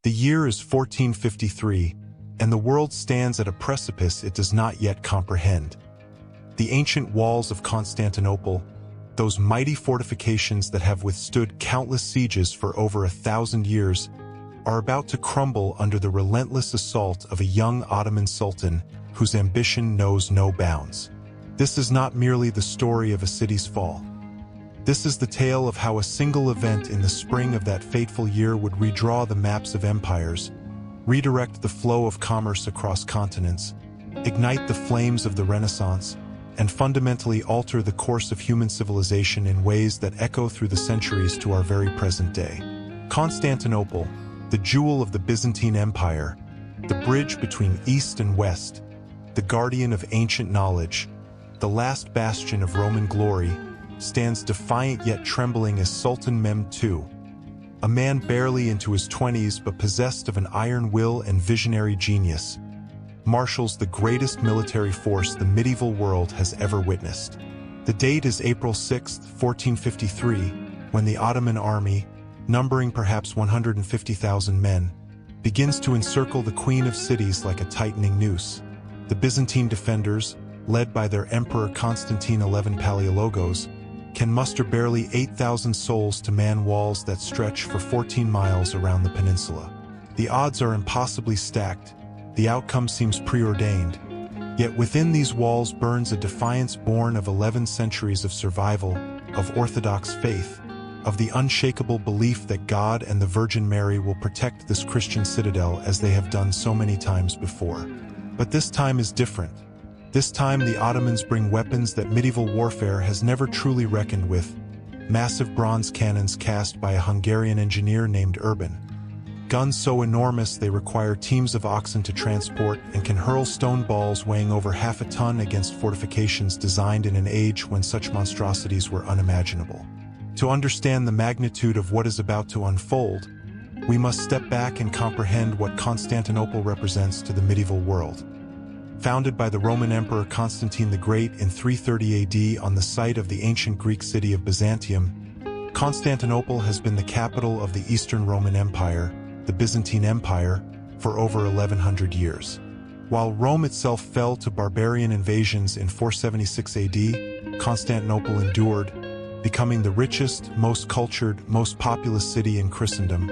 The year is 1453, and the world stands at a precipice it does not yet comprehend. The ancient walls of Constantinople, those mighty fortifications that have withstood countless sieges for over 1,000 years, are about to crumble under the relentless assault of a young Ottoman sultan whose ambition knows no bounds. This is not merely the story of a city's fall. This is the tale of how a single event in the spring of that fateful year would redraw the maps of empires, redirect the flow of commerce across continents, ignite the flames of the Renaissance, and fundamentally alter the course of human civilization in ways that echo through the centuries to our very present day. Constantinople, the jewel of the Byzantine Empire, the bridge between East and West, the guardian of ancient knowledge, the last bastion of Roman glory, stands defiant yet trembling as Sultan Mehmed II, a man barely into his 20s but possessed of an iron will and visionary genius, marshals the greatest military force the medieval world has ever witnessed. The date is April 6, 1453, when the Ottoman army, numbering perhaps 150,000 men, begins to encircle the Queen of Cities like a tightening noose. The Byzantine defenders, led by their Emperor Constantine XI palaiologos, can muster barely 8,000 souls to man walls that stretch for 14 miles around the peninsula. The odds are impossibly stacked, the outcome seems preordained, yet within these walls burns a defiance born of 11 centuries of survival, of orthodox faith, of the unshakable belief that God and the Virgin Mary will protect this Christian citadel as they have done so many times before. But this time is different. This time the Ottomans bring weapons that medieval warfare has never truly reckoned with, massive bronze cannons cast by a Hungarian engineer named Urban. Guns so enormous they require teams of oxen to transport and can hurl stone balls weighing over half a ton against fortifications designed in an age when such monstrosities were unimaginable. To understand the magnitude of what is about to unfold, we must step back and comprehend what Constantinople represents to the medieval world. Founded by the Roman Emperor Constantine the Great in 330 AD on the site of the ancient Greek city of Byzantium, Constantinople has been the capital of the Eastern Roman Empire, the Byzantine Empire, for over 1,100 years. While Rome itself fell to barbarian invasions in 476 AD, Constantinople endured, becoming the richest, most cultured, most populous city in Christendom,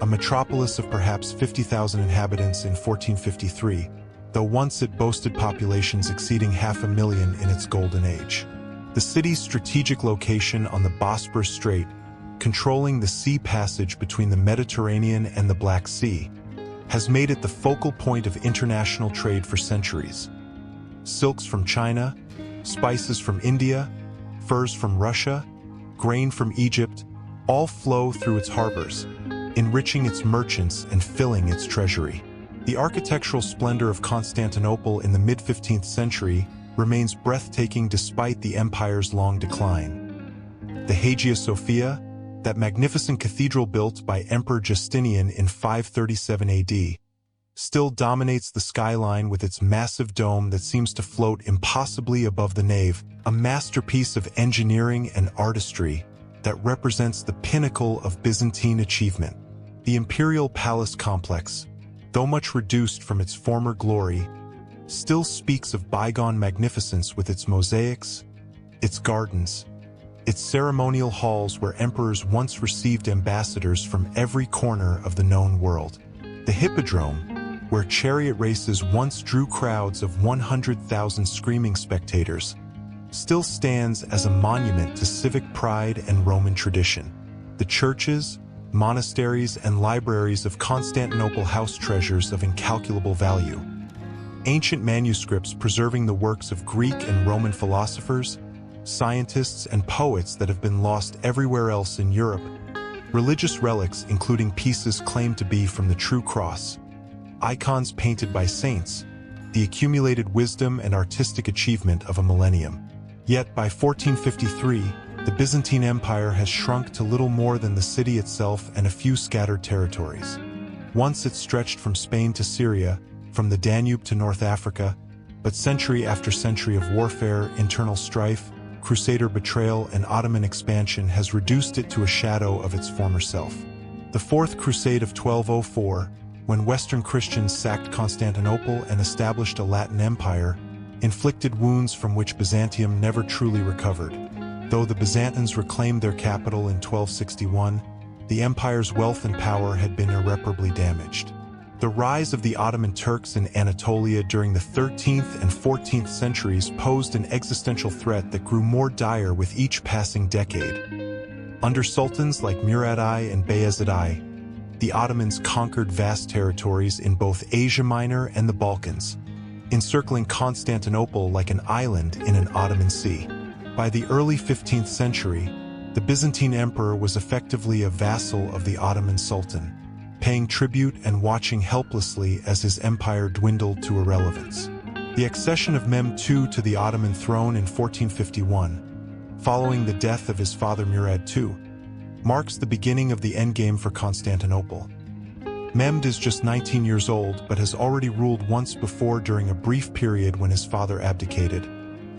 a metropolis of perhaps 50,000 inhabitants in 1453, though once it boasted populations exceeding 500,000 in its golden age. The city's strategic location on the Bosporus Strait, controlling the sea passage between the Mediterranean and the Black Sea, has made it the focal point of international trade for centuries. Silks from China, spices from India, furs from Russia, grain from Egypt, all flow through its harbors, enriching its merchants and filling its treasury. The architectural splendor of Constantinople in the mid-15th century remains breathtaking despite the empire's long decline. The Hagia Sophia, that magnificent cathedral built by Emperor Justinian in 537 AD, still dominates the skyline with its massive dome that seems to float impossibly above the nave, a masterpiece of engineering and artistry that represents the pinnacle of Byzantine achievement. The imperial palace complex, though much reduced from its former glory, still speaks of bygone magnificence with its mosaics, its gardens, its ceremonial halls where emperors once received ambassadors from every corner of the known world. The Hippodrome, where chariot races once drew crowds of 100,000 screaming spectators, still stands as a monument to civic pride and Roman tradition. The churches, monasteries, and libraries of Constantinople house treasures of incalculable value. Ancient manuscripts preserving the works of Greek and Roman philosophers, scientists, and poets that have been lost everywhere else in Europe. Religious relics including pieces claimed to be from the true cross, icons painted by saints, the accumulated wisdom and artistic achievement of a millennium. Yet by 1453, the Byzantine Empire has shrunk to little more than the city itself and a few scattered territories. Once it stretched from Spain to Syria, from the Danube to North Africa, but century after century of warfare, internal strife, Crusader betrayal, and Ottoman expansion has reduced it to a shadow of its former self. The Fourth Crusade of 1204, when Western Christians sacked Constantinople and established a Latin empire, inflicted wounds from which Byzantium never truly recovered. Though the Byzantines reclaimed their capital in 1261, the empire's wealth and power had been irreparably damaged. The rise of the Ottoman Turks in Anatolia during the 13th and 14th centuries posed an existential threat that grew more dire with each passing decade. Under sultans like Murad I and Bayezid I, the Ottomans conquered vast territories in both Asia Minor and the Balkans, encircling Constantinople like an island in an Ottoman sea. By the early 15th century, the Byzantine emperor was effectively a vassal of the Ottoman sultan, paying tribute and watching helplessly as his empire dwindled to irrelevance. The accession of Mehmed II to the Ottoman throne in 1451, following the death of his father Murad II, marks the beginning of the endgame for Constantinople. Mehmed is just 19 years old but has already ruled once before during a brief period when his father abdicated,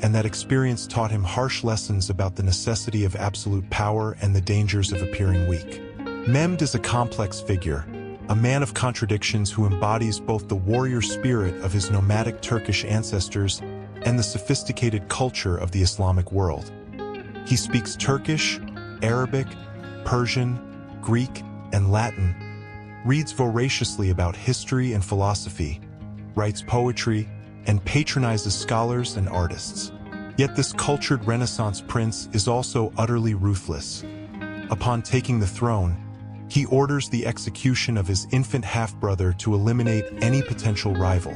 and that experience taught him harsh lessons about the necessity of absolute power and the dangers of appearing weak. Mehmed is a complex figure, a man of contradictions who embodies both the warrior spirit of his nomadic Turkish ancestors and the sophisticated culture of the Islamic world. He speaks Turkish, Arabic, Persian, Greek, and Latin, reads voraciously about history and philosophy, writes poetry, and patronizes scholars and artists. Yet this cultured Renaissance prince is also utterly ruthless. Upon taking the throne, he orders the execution of his infant half-brother to eliminate any potential rival,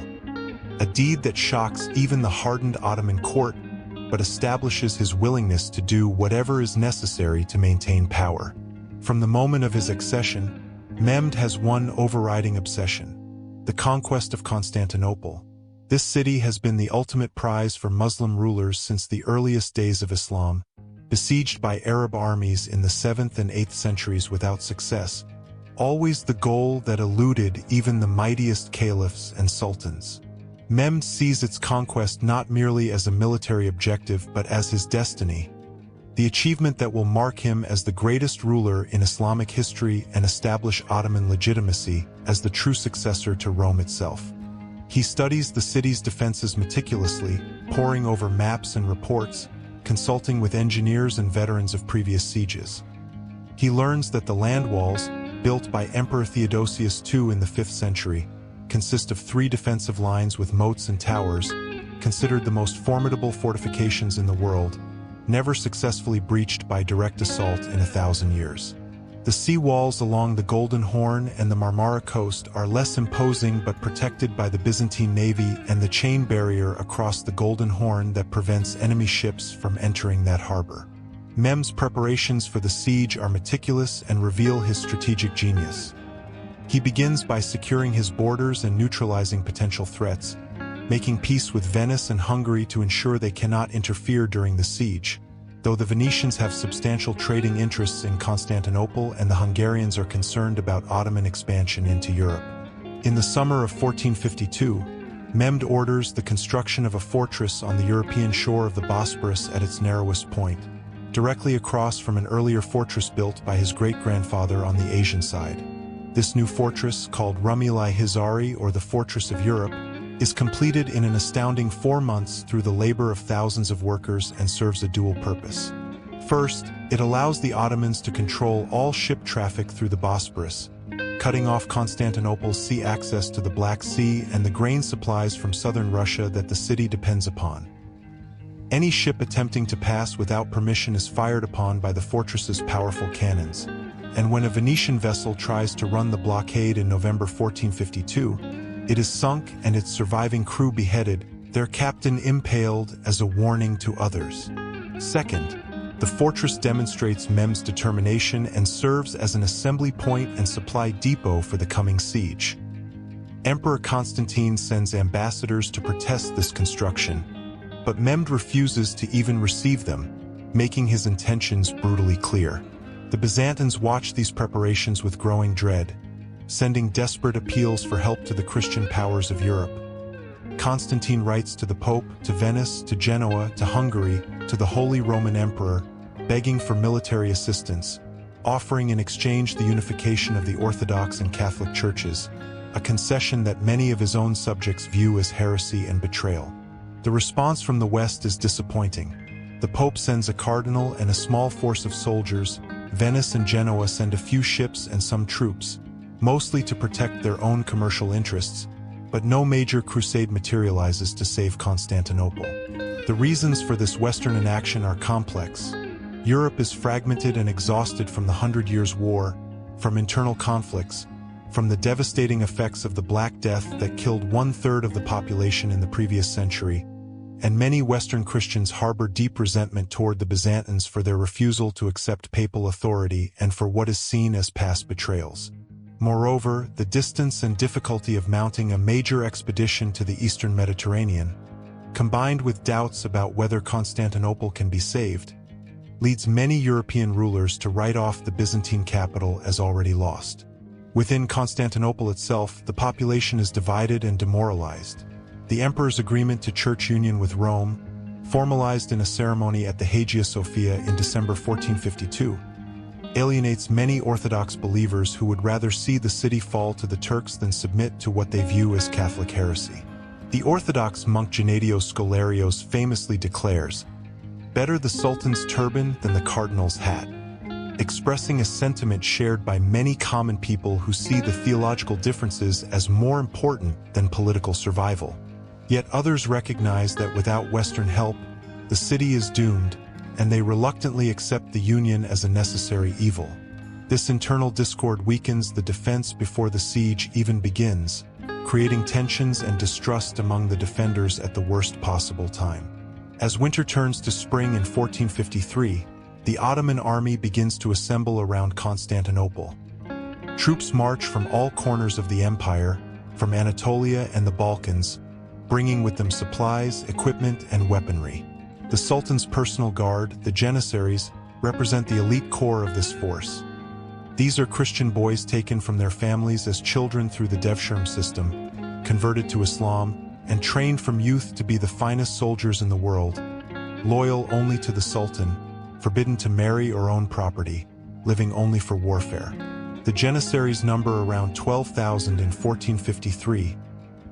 a deed that shocks even the hardened Ottoman court, but establishes his willingness to do whatever is necessary to maintain power. From the moment of his accession, Mehmed has one overriding obsession: the conquest of Constantinople. This city has been the ultimate prize for Muslim rulers since the earliest days of Islam, besieged by Arab armies in the 7th and 8th centuries without success, always the goal that eluded even the mightiest caliphs and sultans. Mehmed sees its conquest not merely as a military objective but as his destiny, the achievement that will mark him as the greatest ruler in Islamic history and establish Ottoman legitimacy as the true successor to Rome itself. He studies the city's defenses meticulously, poring over maps and reports, consulting with engineers and veterans of previous sieges. He learns that the land walls, built by Emperor Theodosius II in the 5th century, consist of 3 defensive lines with moats and towers, considered the most formidable fortifications in the world, never successfully breached by direct assault in 1,000 years. The sea walls along the Golden Horn and the Marmara coast are less imposing but protected by the Byzantine navy and the chain barrier across the Golden Horn that prevents enemy ships from entering that harbor. Mehmed's preparations for the siege are meticulous and reveal his strategic genius. He begins by securing his borders and neutralizing potential threats, making peace with Venice and Hungary to ensure they cannot interfere during the siege, though the Venetians have substantial trading interests in Constantinople and the Hungarians are concerned about Ottoman expansion into Europe. In the summer of 1452, Mehmed orders the construction of a fortress on the European shore of the Bosporus at its narrowest point, directly across from an earlier fortress built by his great-grandfather on the Asian side. This new fortress, called Rumeli-Hizari or the Fortress of Europe, is completed in an astounding 4 months through the labor of thousands of workers and serves a dual purpose. First, it allows the Ottomans to control all ship traffic through the Bosporus, cutting off Constantinople's sea access to the Black Sea and the grain supplies from southern Russia that the city depends upon. Any ship attempting to pass without permission is fired upon by the fortress's powerful cannons, and when a Venetian vessel tries to run the blockade in November 1452, it is sunk and its surviving crew beheaded, their captain impaled as a warning to others. Second, the fortress demonstrates Mehmed's determination and serves as an assembly point and supply depot for the coming siege. Emperor Constantine sends ambassadors to protest this construction, but Mehmed refuses to even receive them, making his intentions brutally clear. The Byzantines watch these preparations with growing dread, sending desperate appeals for help to the Christian powers of Europe. Constantine writes to the Pope, to Venice, to Genoa, to Hungary, to the Holy Roman Emperor, begging for military assistance, offering in exchange the unification of the Orthodox and Catholic churches, a concession that many of his own subjects view as heresy and betrayal. The response from the West is disappointing. The Pope sends a cardinal and a small force of soldiers. Venice and Genoa send a few ships and some troops, mostly to protect their own commercial interests, but no major crusade materializes to save Constantinople. The reasons for this Western inaction are complex. Europe is fragmented and exhausted from the 100 Years' War, from internal conflicts, from the devastating effects of the Black Death that killed 1/3 of the population in the previous century, and many Western Christians harbor deep resentment toward the Byzantines for their refusal to accept papal authority and for what is seen as past betrayals. Moreover, the distance and difficulty of mounting a major expedition to the eastern Mediterranean, combined with doubts about whether Constantinople can be saved, leads many European rulers to write off the Byzantine capital as already lost. Within Constantinople itself, the population is divided and demoralized. The emperor's agreement to church union with Rome, formalized in a ceremony at the Hagia Sophia in December 1452, alienates many Orthodox believers who would rather see the city fall to the Turks than submit to what they view as Catholic heresy. The Orthodox monk Gennadios Scholarios famously declares, "Better the Sultan's turban than the cardinal's hat," expressing a sentiment shared by many common people who see the theological differences as more important than political survival. Yet others recognize that without Western help, the city is doomed, and they reluctantly accept the union as a necessary evil. This internal discord weakens the defense before the siege even begins, creating tensions and distrust among the defenders at the worst possible time. As winter turns to spring in 1453, the Ottoman army begins to assemble around Constantinople. Troops march from all corners of the empire, from Anatolia and the Balkans, bringing with them supplies, equipment, and weaponry. The Sultan's personal guard, the Janissaries, represent the elite core of this force. These are Christian boys taken from their families as children through the Devshirme system, converted to Islam, and trained from youth to be the finest soldiers in the world, loyal only to the Sultan, forbidden to marry or own property, living only for warfare. The Janissaries number around 12,000 in 1453,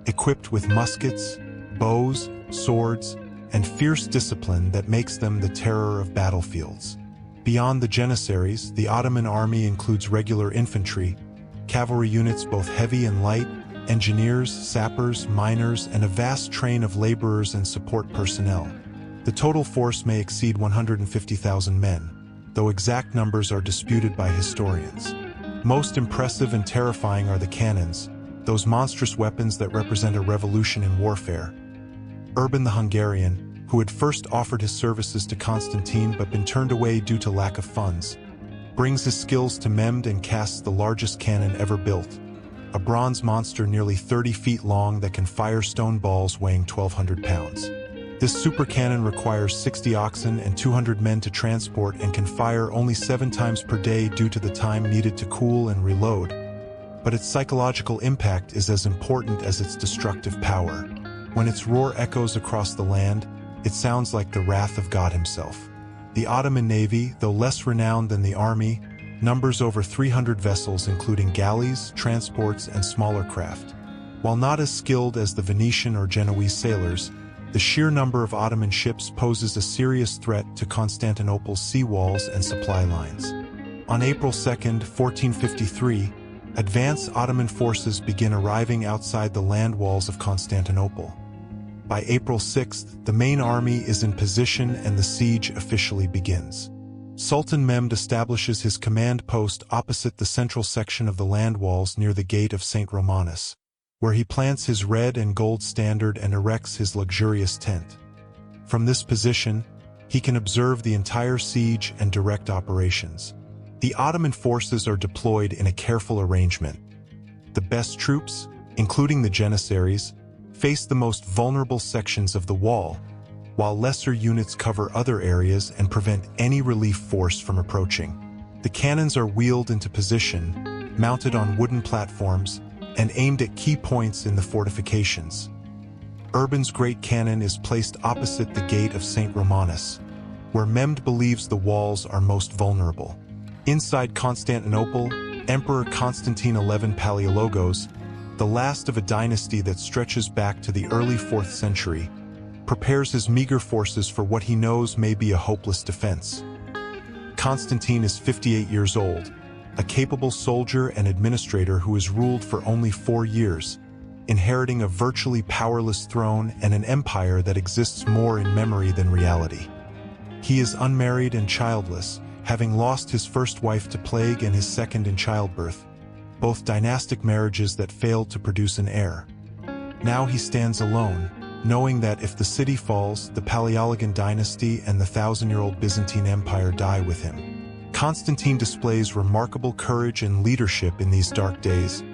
equipped with muskets, bows, swords, and fierce discipline that makes them the terror of battlefields. Beyond the Janissaries, the Ottoman army includes regular infantry, cavalry units both heavy and light, engineers, sappers, miners, and a vast train of laborers and support personnel. The total force may exceed 150,000 men, though exact numbers are disputed by historians. Most impressive and terrifying are the cannons, those monstrous weapons that represent a revolution in warfare. Urban the Hungarian, who had first offered his services to Constantine but been turned away due to lack of funds, brings his skills to Mehmed and casts the largest cannon ever built, a bronze monster nearly 30 feet long that can fire stone balls weighing 1,200 pounds. This super cannon requires 60 oxen and 200 men to transport and can fire only 7 times per day due to the time needed to cool and reload. But its psychological impact is as important as its destructive power. When its roar echoes across the land, it sounds like the wrath of God himself. The Ottoman navy, though less renowned than the army, numbers over 300 vessels including galleys, transports, and smaller craft. While not as skilled as the Venetian or Genoese sailors, the sheer number of Ottoman ships poses a serious threat to Constantinople's sea walls and supply lines. On April 2, 1453, advanced Ottoman forces begin arriving outside the land walls of Constantinople. By April 6th, the main army is in position and the siege officially begins. Sultan Mehmed establishes his command post opposite the central section of the land walls near the gate of St. Romanus, where he plants his red and gold standard and erects his luxurious tent. From this position, he can observe the entire siege and direct operations. The Ottoman forces are deployed in a careful arrangement. The best troops, including the Janissaries, face the most vulnerable sections of the wall, while lesser units cover other areas and prevent any relief force from approaching. The cannons are wheeled into position, mounted on wooden platforms, and aimed at key points in the fortifications. Urban's great cannon is placed opposite the gate of St. Romanus, where Mehmed believes the walls are most vulnerable. Inside Constantinople, Emperor Constantine XI Palaiologos, the last of a dynasty that stretches back to the early 4th century, prepares his meager forces for what he knows may be a hopeless defense. Constantine is 58 years old, a capable soldier and administrator who has ruled for only 4 years, inheriting a virtually powerless throne and an empire that exists more in memory than reality. He is unmarried and childless, having lost his first wife to plague and his second in childbirth, both dynastic marriages that failed to produce an heir. Now he stands alone, knowing that if the city falls, the Palaiologan dynasty and the 1,000-year-old Byzantine Empire die with him. Constantine displays remarkable courage and leadership in these dark days,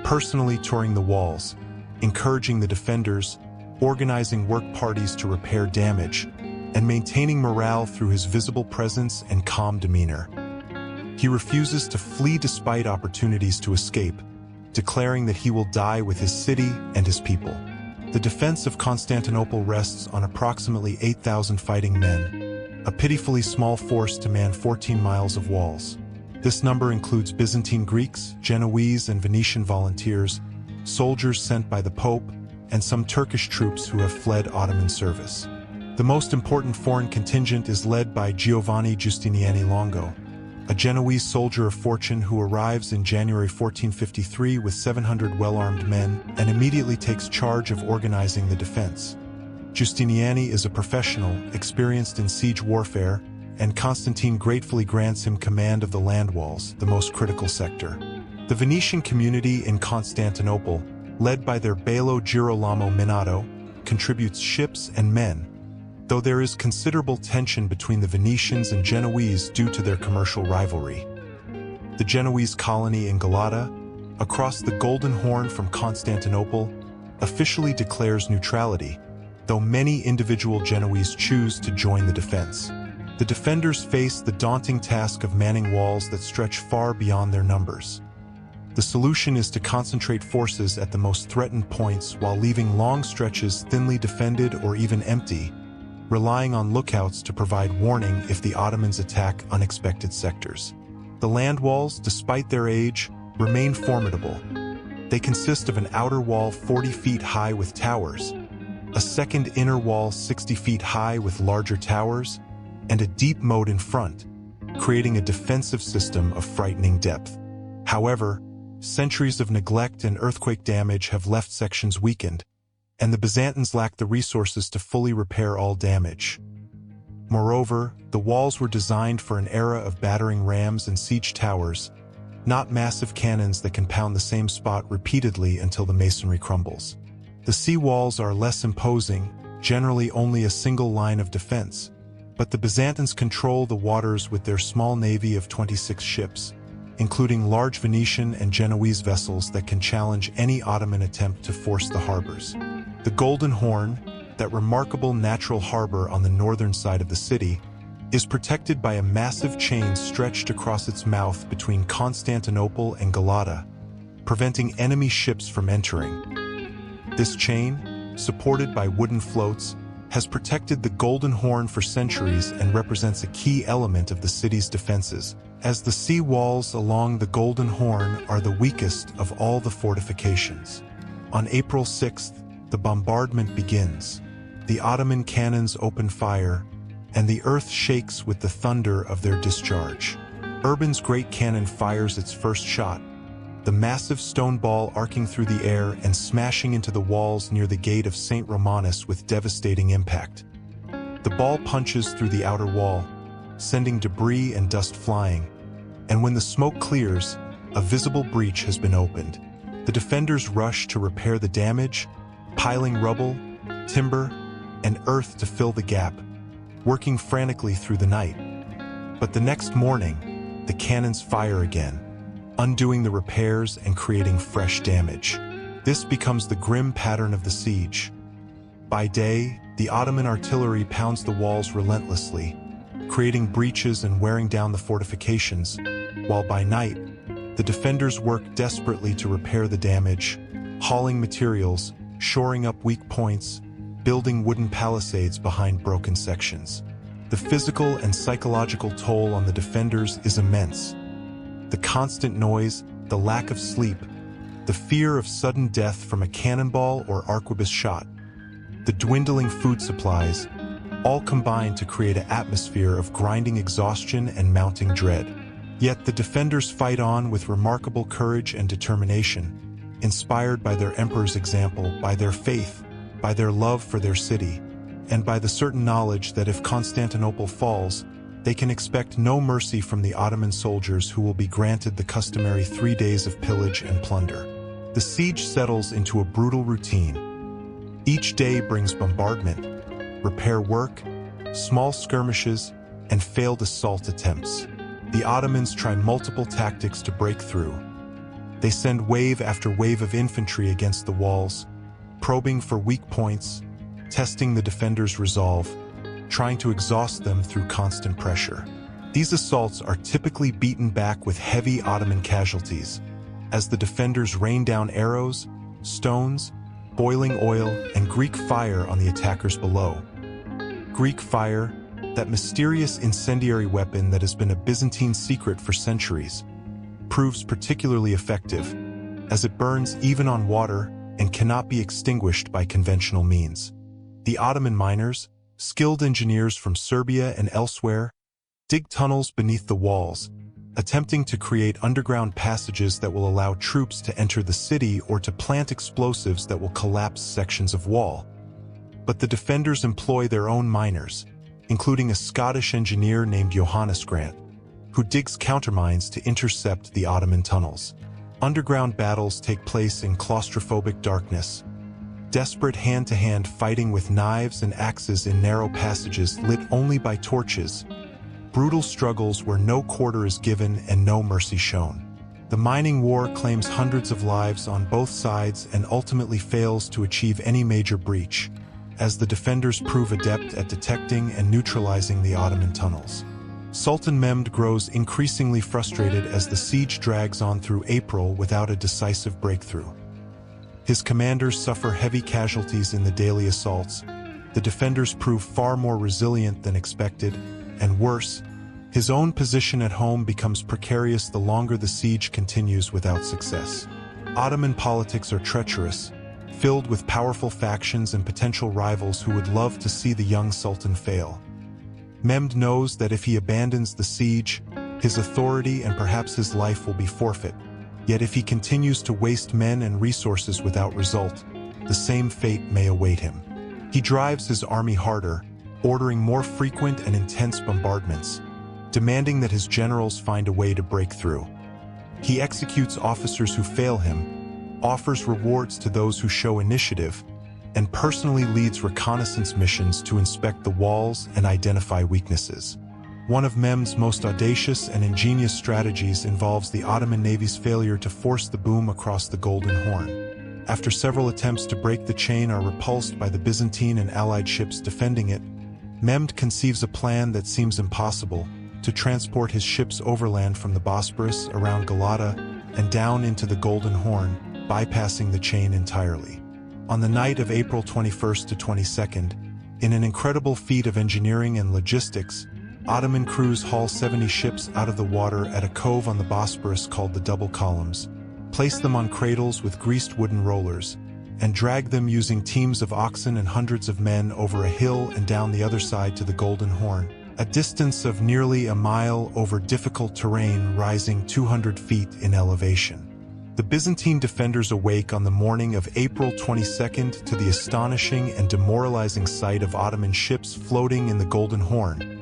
personally touring the walls, encouraging the defenders, organizing work parties to repair damage, and maintaining morale through his visible presence and calm demeanor. He refuses to flee despite opportunities to escape, declaring that he will die with his city and his people. The defense of Constantinople rests on approximately 8,000 fighting men, a pitifully small force to man 14 miles of walls. This number includes Byzantine Greeks, Genoese and Venetian volunteers, soldiers sent by the Pope, and some Turkish troops who have fled Ottoman service. The most important foreign contingent is led by Giovanni Giustiniani Longo, a Genoese soldier of fortune who arrives in January 1453 with 700 well-armed men and immediately takes charge of organizing the defense. Giustiniani is a professional, experienced in siege warfare, and Constantine gratefully grants him command of the land walls, the most critical sector. The Venetian community in Constantinople, led by their Bailo Girolamo Minato, contributes ships and men, though there is considerable tension between the Venetians and Genoese due to their commercial rivalry. The Genoese colony in Galata, across the Golden Horn from Constantinople, officially declares neutrality, though many individual Genoese choose to join the defense. The defenders face the daunting task of manning walls that stretch far beyond their numbers. The solution is to concentrate forces at the most threatened points while leaving long stretches thinly defended or even empty, relying on lookouts to provide warning if the Ottomans attack unexpected sectors. The land walls, despite their age, remain formidable. They consist of an outer wall 40 feet high with towers, a second inner wall 60 feet high with larger towers, and a deep moat in front, creating a defensive system of frightening depth. However, centuries of neglect and earthquake damage have left sections weakened, and the Byzantines lacked the resources to fully repair all damage. Moreover, the walls were designed for an era of battering rams and siege towers, not massive cannons that can pound the same spot repeatedly until the masonry crumbles. The sea walls are less imposing, generally only a single line of defense, but the Byzantines control the waters with their small navy of 26 ships, including large Venetian and Genoese vessels that can challenge any Ottoman attempt to force the harbors. The Golden Horn, that remarkable natural harbor on the northern side of the city, is protected by a massive chain stretched across its mouth between Constantinople and Galata, preventing enemy ships from entering. This chain, supported by wooden floats, has protected the Golden Horn for centuries and represents a key element of the city's defenses, as the sea walls along the Golden Horn are the weakest of all the fortifications. On April 6th, the bombardment begins. The Ottoman cannons open fire, and the earth shakes with the thunder of their discharge. Urban's great cannon fires its first shot, the massive stone ball arcing through the air and smashing into the walls near the gate of St. Romanus with devastating impact. The ball punches through the outer wall, sending debris and dust flying, and when the smoke clears, a visible breach has been opened. The defenders rush to repair the damage, piling rubble, timber, and earth to fill the gap, working frantically through the night. But the next morning, the cannons fire again, undoing the repairs and creating fresh damage. This becomes the grim pattern of the siege. By day, the Ottoman artillery pounds the walls relentlessly, creating breaches and wearing down the fortifications, while by night, the defenders work desperately to repair the damage, hauling materials, shoring up weak points, building wooden palisades behind broken sections. The physical and psychological toll on the defenders is immense, The constant noise, the lack of sleep, the fear of sudden death from a cannonball or arquebus shot, the dwindling food supplies, all combine to create an atmosphere of grinding exhaustion and mounting dread. Yet the defenders fight on with remarkable courage and determination, inspired by their emperor's example, by their faith, by their love for their city, and by the certain knowledge that if Constantinople falls, they can expect no mercy from the Ottoman soldiers who will be granted the customary 3 days of pillage and plunder. The siege settles into a brutal routine. Each day brings bombardment, repair work, small skirmishes, and failed assault attempts. The Ottomans try multiple tactics to break through. They send wave after wave of infantry against the walls, probing for weak points, testing the defenders' resolve, trying to exhaust them through constant pressure. These assaults are typically beaten back with heavy Ottoman casualties, as the defenders rain down arrows, stones, boiling oil, and Greek fire on the attackers below. Greek fire, that mysterious incendiary weapon that has been a Byzantine secret for centuries, proves particularly effective, as it burns even on water and cannot be extinguished by conventional means. The Ottoman miners, skilled engineers from Serbia and elsewhere, dig tunnels beneath the walls, attempting to create underground passages that will allow troops to enter the city or to plant explosives that will collapse sections of wall. But the defenders employ their own miners, including a Scottish engineer named Johannes Grant, who digs countermines to intercept the Ottoman tunnels. Underground battles take place in claustrophobic darkness, desperate hand-to-hand fighting with knives and axes in narrow passages lit only by torches, brutal struggles where no quarter is given and no mercy shown. The mining war claims hundreds of lives on both sides and ultimately fails to achieve any major breach, as the defenders prove adept at detecting and neutralizing the Ottoman tunnels. Sultan Mehmed grows increasingly frustrated as the siege drags on through April without a decisive breakthrough. His commanders suffer heavy casualties in the daily assaults, the defenders prove far more resilient than expected, and worse, his own position at home becomes precarious the longer the siege continues without success. Ottoman politics are treacherous, filled with powerful factions and potential rivals who would love to see the young sultan fail. Mehmed knows that if he abandons the siege, his authority and perhaps his life will be forfeit. Yet if he continues to waste men and resources without result, the same fate may await him. He drives his army harder, ordering more frequent and intense bombardments, demanding that his generals find a way to break through. He executes officers who fail him, offers rewards to those who show initiative, and personally leads reconnaissance missions to inspect the walls and identify weaknesses. One of Mehmed's most audacious and ingenious strategies involves the Ottoman Navy's failure to force the boom across the Golden Horn. After several attempts to break the chain are repulsed by the Byzantine and Allied ships defending it, Mehmed conceives a plan that seems impossible: to transport his ships overland from the Bosporus around Galata and down into the Golden Horn, bypassing the chain entirely. On the night of April 21st to 22nd, in an incredible feat of engineering and logistics, Ottoman crews haul 70 ships out of the water at a cove on the Bosporus called the Double Columns, place them on cradles with greased wooden rollers, and drag them using teams of oxen and hundreds of men over a hill and down the other side to the Golden Horn, a distance of nearly a mile over difficult terrain rising 200 feet in elevation. The Byzantine defenders awake on the morning of April 22nd to the astonishing and demoralizing sight of Ottoman ships floating in the Golden Horn,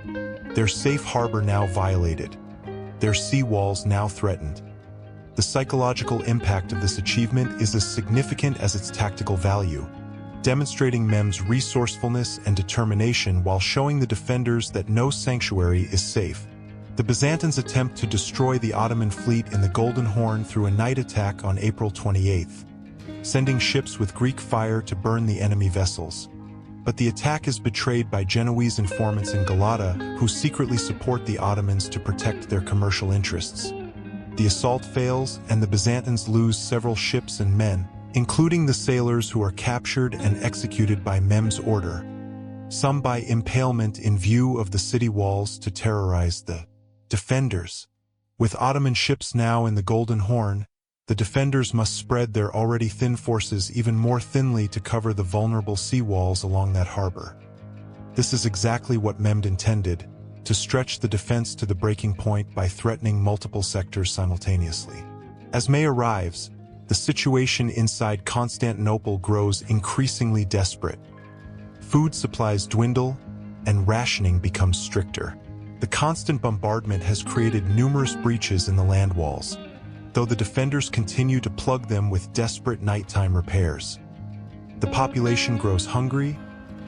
their safe harbor now violated, their sea walls now threatened. The psychological impact of this achievement is as significant as its tactical value, demonstrating Mehmed's resourcefulness and determination while showing the defenders that no sanctuary is safe. The Byzantines attempt to destroy the Ottoman fleet in the Golden Horn through a night attack on April 28th, sending ships with Greek fire to burn the enemy vessels. But the attack is betrayed by Genoese informants in Galata who secretly support the Ottomans to protect their commercial interests. The assault fails, and the Byzantines lose several ships and men, including the sailors who are captured and executed by Mehmed's order, some by impalement in view of the city walls to terrorize the defenders. With Ottoman ships now in the Golden Horn, the defenders must spread their already thin forces even more thinly to cover the vulnerable sea walls along that harbor. This is exactly what Mehmed intended, to stretch the defense to the breaking point by threatening multiple sectors simultaneously. As May arrives, the situation inside Constantinople grows increasingly desperate. Food supplies dwindle, and rationing becomes stricter. The constant bombardment has created numerous breaches in the land walls, though the defenders continue to plug them with desperate nighttime repairs. The population grows hungry,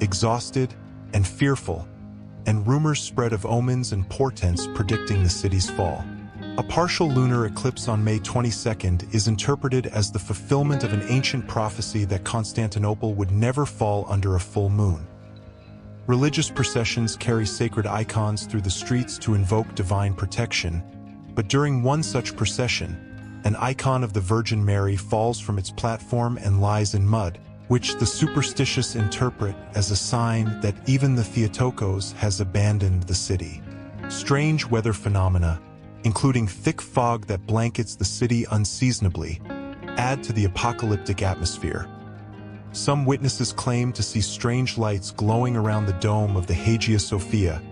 exhausted, and fearful, and rumors spread of omens and portents predicting the city's fall. A partial lunar eclipse on May 22nd is interpreted as the fulfillment of an ancient prophecy that Constantinople would never fall under a full moon. Religious processions carry sacred icons through the streets to invoke divine protection, but during one such procession, an icon of the Virgin Mary falls from its platform and lies in mud, which the superstitious interpret as a sign that even the Theotokos has abandoned the city. Strange weather phenomena, including thick fog that blankets the city unseasonably, add to the apocalyptic atmosphere. Some witnesses claim to see strange lights glowing around the dome of the Hagia Sophia,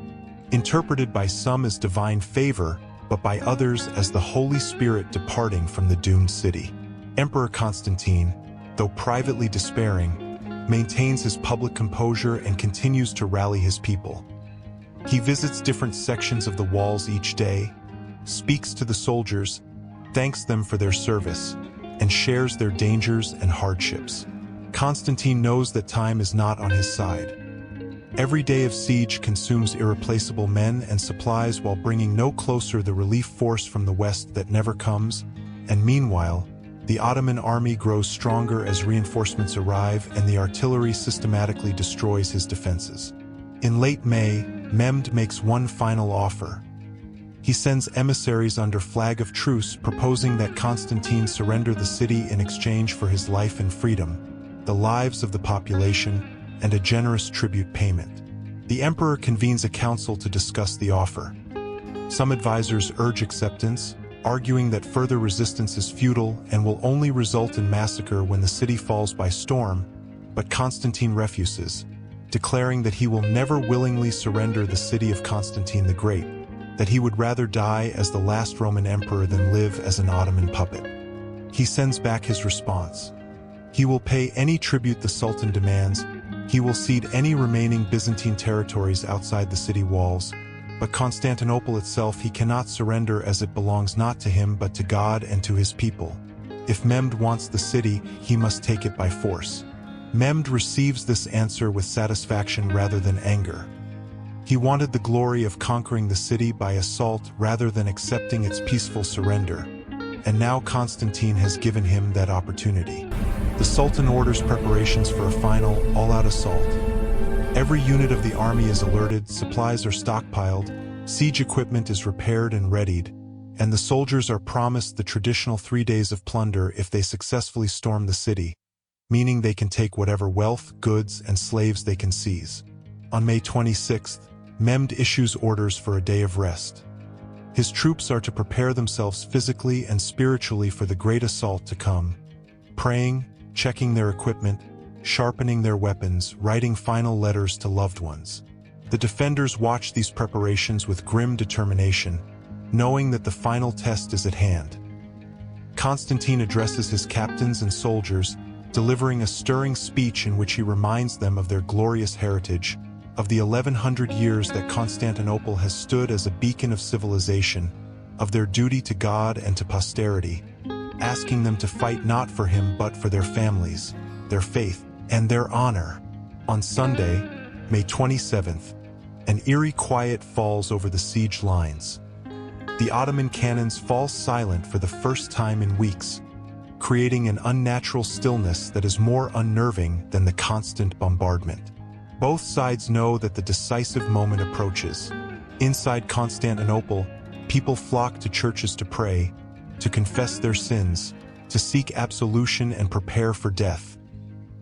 interpreted by some as divine favor, but by others as the Holy Spirit departing from the doomed city. Emperor Constantine, though privately despairing, maintains his public composure and continues to rally his people. He visits different sections of the walls each day, speaks to the soldiers, thanks them for their service, and shares their dangers and hardships. Constantine knows that time is not on his side. Every day of siege consumes irreplaceable men and supplies while bringing no closer the relief force from the west that never comes, and meanwhile, the Ottoman army grows stronger as reinforcements arrive and the artillery systematically destroys his defenses. In late May, Mehmed makes one final offer. He sends emissaries under flag of truce proposing that Constantine surrender the city in exchange for his life and freedom, the lives of the population, and a generous tribute payment. The emperor convenes a council to discuss the offer. Some advisors urge acceptance, arguing that further resistance is futile and will only result in massacre when the city falls by storm, but Constantine refuses, declaring that he will never willingly surrender the city of Constantine the Great, that he would rather die as the last Roman emperor than live as an Ottoman puppet. He sends back his response. He will pay any tribute the Sultan demands, he will cede any remaining Byzantine territories outside the city walls, but Constantinople itself he cannot surrender as it belongs not to him but to God and to his people. If Mehmed wants the city, he must take it by force. Mehmed receives this answer with satisfaction rather than anger. He wanted the glory of conquering the city by assault rather than accepting its peaceful surrender, and now Constantine has given him that opportunity. The Sultan orders preparations for a final, all-out assault. Every unit of the army is alerted, supplies are stockpiled, siege equipment is repaired and readied, and the soldiers are promised the traditional 3 days of plunder if they successfully storm the city, meaning they can take whatever wealth, goods, and slaves they can seize. On May 26th, Mehmed issues orders for a day of rest. His troops are to prepare themselves physically and spiritually for the great assault to come, praying, checking their equipment, sharpening their weapons, writing final letters to loved ones. The defenders watch these preparations with grim determination, knowing that the final test is at hand. Constantine addresses his captains and soldiers, delivering a stirring speech in which he reminds them of their glorious heritage, of the 1100 years that Constantinople has stood as a beacon of civilization, of their duty to God and to posterity, asking them to fight not for him but for their families, their faith, and their honor. On Sunday, May 27th, an eerie quiet falls over the siege lines. The Ottoman cannons fall silent for the first time in weeks, creating an unnatural stillness that is more unnerving than the constant bombardment. Both sides know that the decisive moment approaches. Inside Constantinople, people flock to churches to pray, to confess their sins, to seek absolution and prepare for death,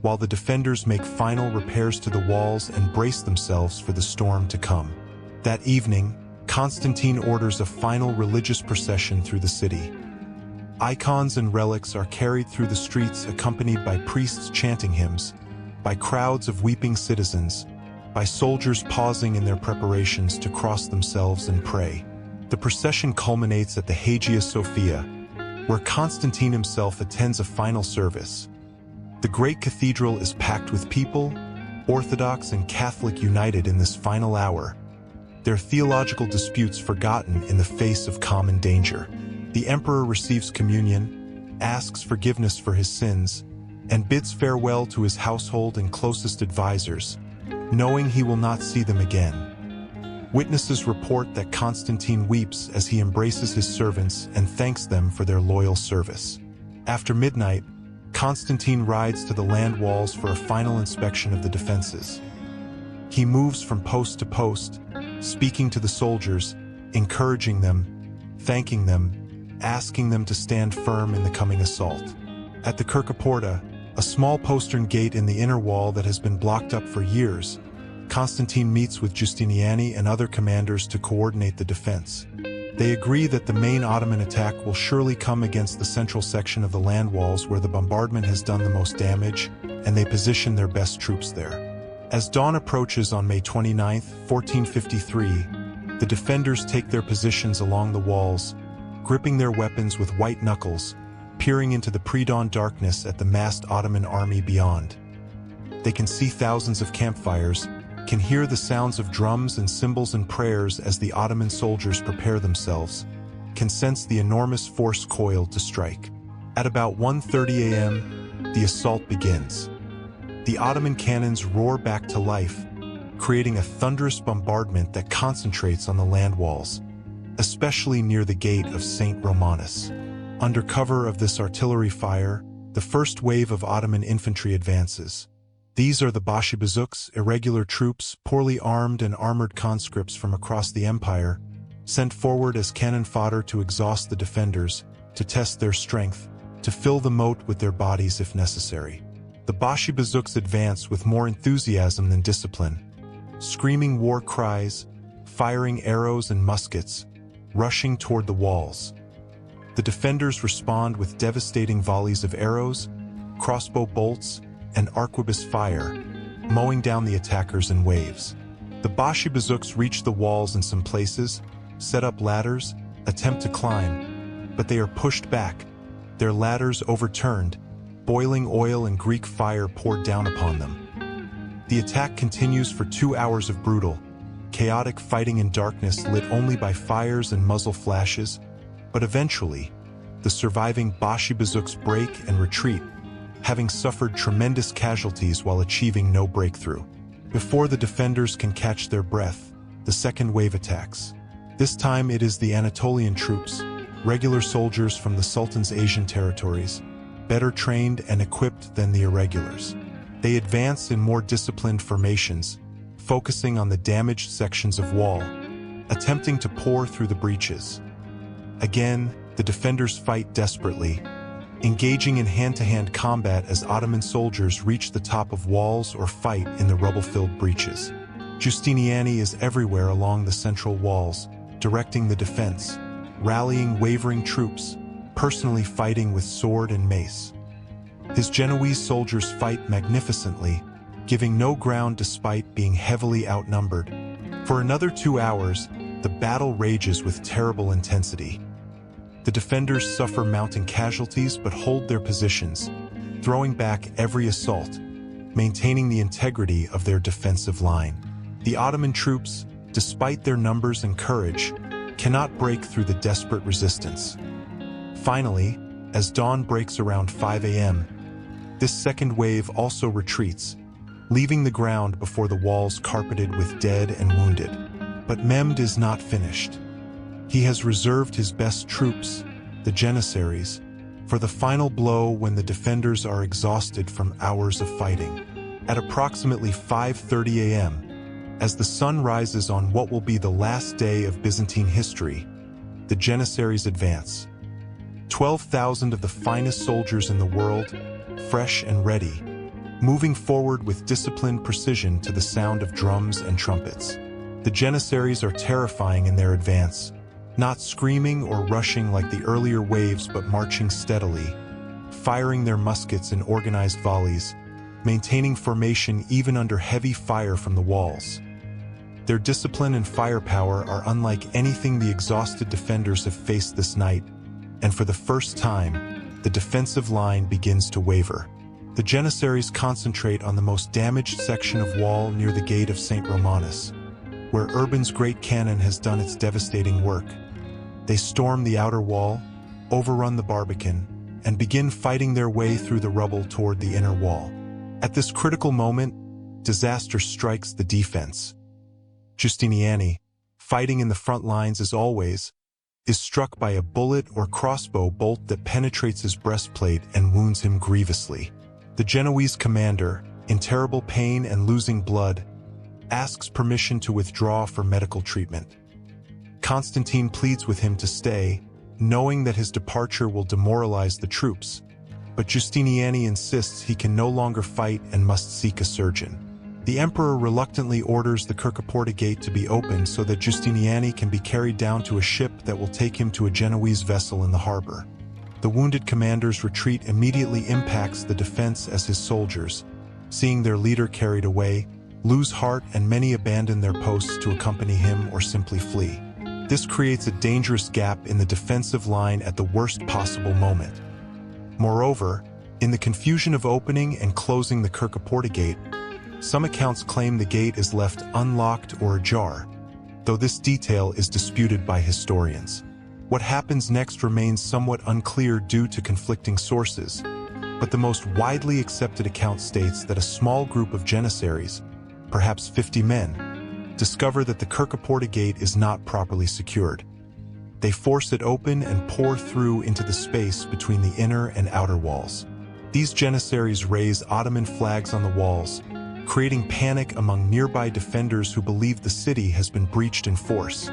while the defenders make final repairs to the walls and brace themselves for the storm to come. That evening, Constantine orders a final religious procession through the city. Icons and relics are carried through the streets accompanied by priests chanting hymns, by crowds of weeping citizens, by soldiers pausing in their preparations to cross themselves and pray. The procession culminates at the Hagia Sophia, where Constantine himself attends a final service. The great cathedral is packed with people, Orthodox and Catholic united in this final hour, their theological disputes forgotten in the face of common danger. The emperor receives communion, asks forgiveness for his sins, and bids farewell to his household and closest advisors, knowing he will not see them again. Witnesses report that Constantine weeps as he embraces his servants and thanks them for their loyal service. After midnight, Constantine rides to the land walls for a final inspection of the defenses. He moves from post to post, speaking to the soldiers, encouraging them, thanking them, asking them to stand firm in the coming assault. At the Kirkaporta, a small postern gate in the inner wall that has been blocked up for years, Constantine meets with Giustiniani and other commanders to coordinate the defense. They agree that the main Ottoman attack will surely come against the central section of the land walls where the bombardment has done the most damage, and they position their best troops there. As dawn approaches on May 29, 1453, the defenders take their positions along the walls, gripping their weapons with white knuckles, peering into the pre-dawn darkness at the massed Ottoman army beyond. They can see thousands of campfires, can hear the sounds of drums and cymbals and prayers as the Ottoman soldiers prepare themselves, can sense the enormous force coiled to strike. At about 1:30 a.m., the assault begins. The Ottoman cannons roar back to life, creating a thunderous bombardment that concentrates on the land walls, especially near the gate of St. Romanus. Under cover of this artillery fire, the first wave of Ottoman infantry advances. These are the Bashibazuks, irregular troops, poorly armed and armored conscripts from across the empire, sent forward as cannon fodder to exhaust the defenders, to test their strength, to fill the moat with their bodies if necessary. The Bashibazuks advance with more enthusiasm than discipline, screaming war cries, firing arrows and muskets, rushing toward the walls. The defenders respond with devastating volleys of arrows, crossbow bolts, and arquebus fire, mowing down the attackers in waves. The Bashibazuks reach the walls in some places, set up ladders, attempt to climb, but they are pushed back, their ladders overturned, boiling oil and Greek fire poured down upon them. The attack continues for 2 hours of brutal, chaotic fighting in darkness lit only by fires and muzzle flashes, but eventually, the surviving Bashibazuks break and retreat, having suffered tremendous casualties while achieving no breakthrough. Before the defenders can catch their breath, the second wave attacks. This time it is the Anatolian troops, regular soldiers from the Sultan's Asian territories, better trained and equipped than the irregulars. They advance in more disciplined formations, focusing on the damaged sections of wall, attempting to pour through the breaches. Again, the defenders fight desperately, engaging in hand-to-hand combat as Ottoman soldiers reach the top of walls or fight in the rubble-filled breaches. Giustiniani is everywhere along the central walls, directing the defense, rallying wavering troops, personally fighting with sword and mace. His Genoese soldiers fight magnificently, giving no ground despite being heavily outnumbered. For another 2 hours, the battle rages with terrible intensity. The defenders suffer mounting casualties but hold their positions, throwing back every assault, maintaining the integrity of their defensive line. The Ottoman troops, despite their numbers and courage, cannot break through the desperate resistance. Finally, as dawn breaks around 5 a.m., this second wave also retreats, leaving the ground before the walls carpeted with dead and wounded. But Mehmed is not finished. He has reserved his best troops, the Janissaries, for the final blow when the defenders are exhausted from hours of fighting. At approximately 5:30 a.m., as the sun rises on what will be the last day of Byzantine history, the Janissaries advance. 12,000 of the finest soldiers in the world, fresh and ready, moving forward with disciplined precision to the sound of drums and trumpets. The Janissaries are terrifying in their advance, not screaming or rushing like the earlier waves but marching steadily, firing their muskets in organized volleys, maintaining formation even under heavy fire from the walls. Their discipline and firepower are unlike anything the exhausted defenders have faced this night, and for the first time, the defensive line begins to waver. The Janissaries concentrate on the most damaged section of wall near the gate of St. Romanus, where Urban's great cannon has done its devastating work. They storm the outer wall, overrun the Barbican, and begin fighting their way through the rubble toward the inner wall. At this critical moment, disaster strikes the defense. Giustiniani, fighting in the front lines as always, is struck by a bullet or crossbow bolt that penetrates his breastplate and wounds him grievously. The Genoese commander, in terrible pain and losing blood, asks permission to withdraw for medical treatment. Constantine pleads with him to stay, knowing that his departure will demoralize the troops, but Giustiniani insists he can no longer fight and must seek a surgeon. The emperor reluctantly orders the Kirkoporta gate to be opened so that Giustiniani can be carried down to a ship that will take him to a Genoese vessel in the harbor. The wounded commander's retreat immediately impacts the defense as his soldiers, seeing their leader carried away, lose heart and many abandon their posts to accompany him or simply flee. This creates a dangerous gap in the defensive line at the worst possible moment. Moreover, in the confusion of opening and closing the Kirkoporta gate, some accounts claim the gate is left unlocked or ajar, though this detail is disputed by historians. What happens next remains somewhat unclear due to conflicting sources, but the most widely accepted account states that a small group of Janissaries, perhaps 50 men, discover that the Kirkoporta gate is not properly secured. They force it open and pour through into the space between the inner and outer walls. These Janissaries raise Ottoman flags on the walls, creating panic among nearby defenders who believe the city has been breached in force.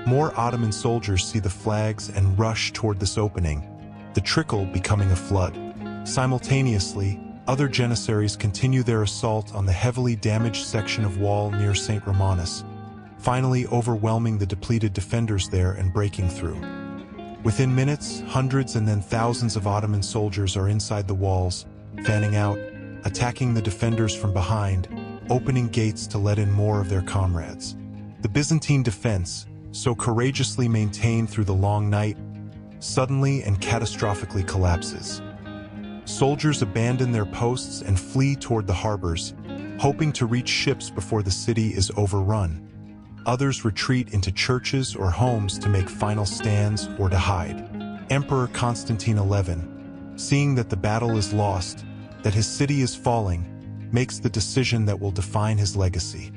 More Ottoman soldiers see the flags and rush toward this opening, the trickle becoming a flood. Simultaneously, other Janissaries continue their assault on the heavily damaged section of wall near St. Romanus, finally overwhelming the depleted defenders there and breaking through. Within minutes, hundreds and then thousands of Ottoman soldiers are inside the walls, fanning out, attacking the defenders from behind, opening gates to let in more of their comrades. The Byzantine defense, so courageously maintained through the long night, suddenly and catastrophically collapses. Soldiers abandon their posts and flee toward the harbors, hoping to reach ships before the city is overrun. Others retreat into churches or homes to make final stands or to hide. Emperor Constantine XI, seeing that the battle is lost, that his city is falling, makes the decision that will define his legacy.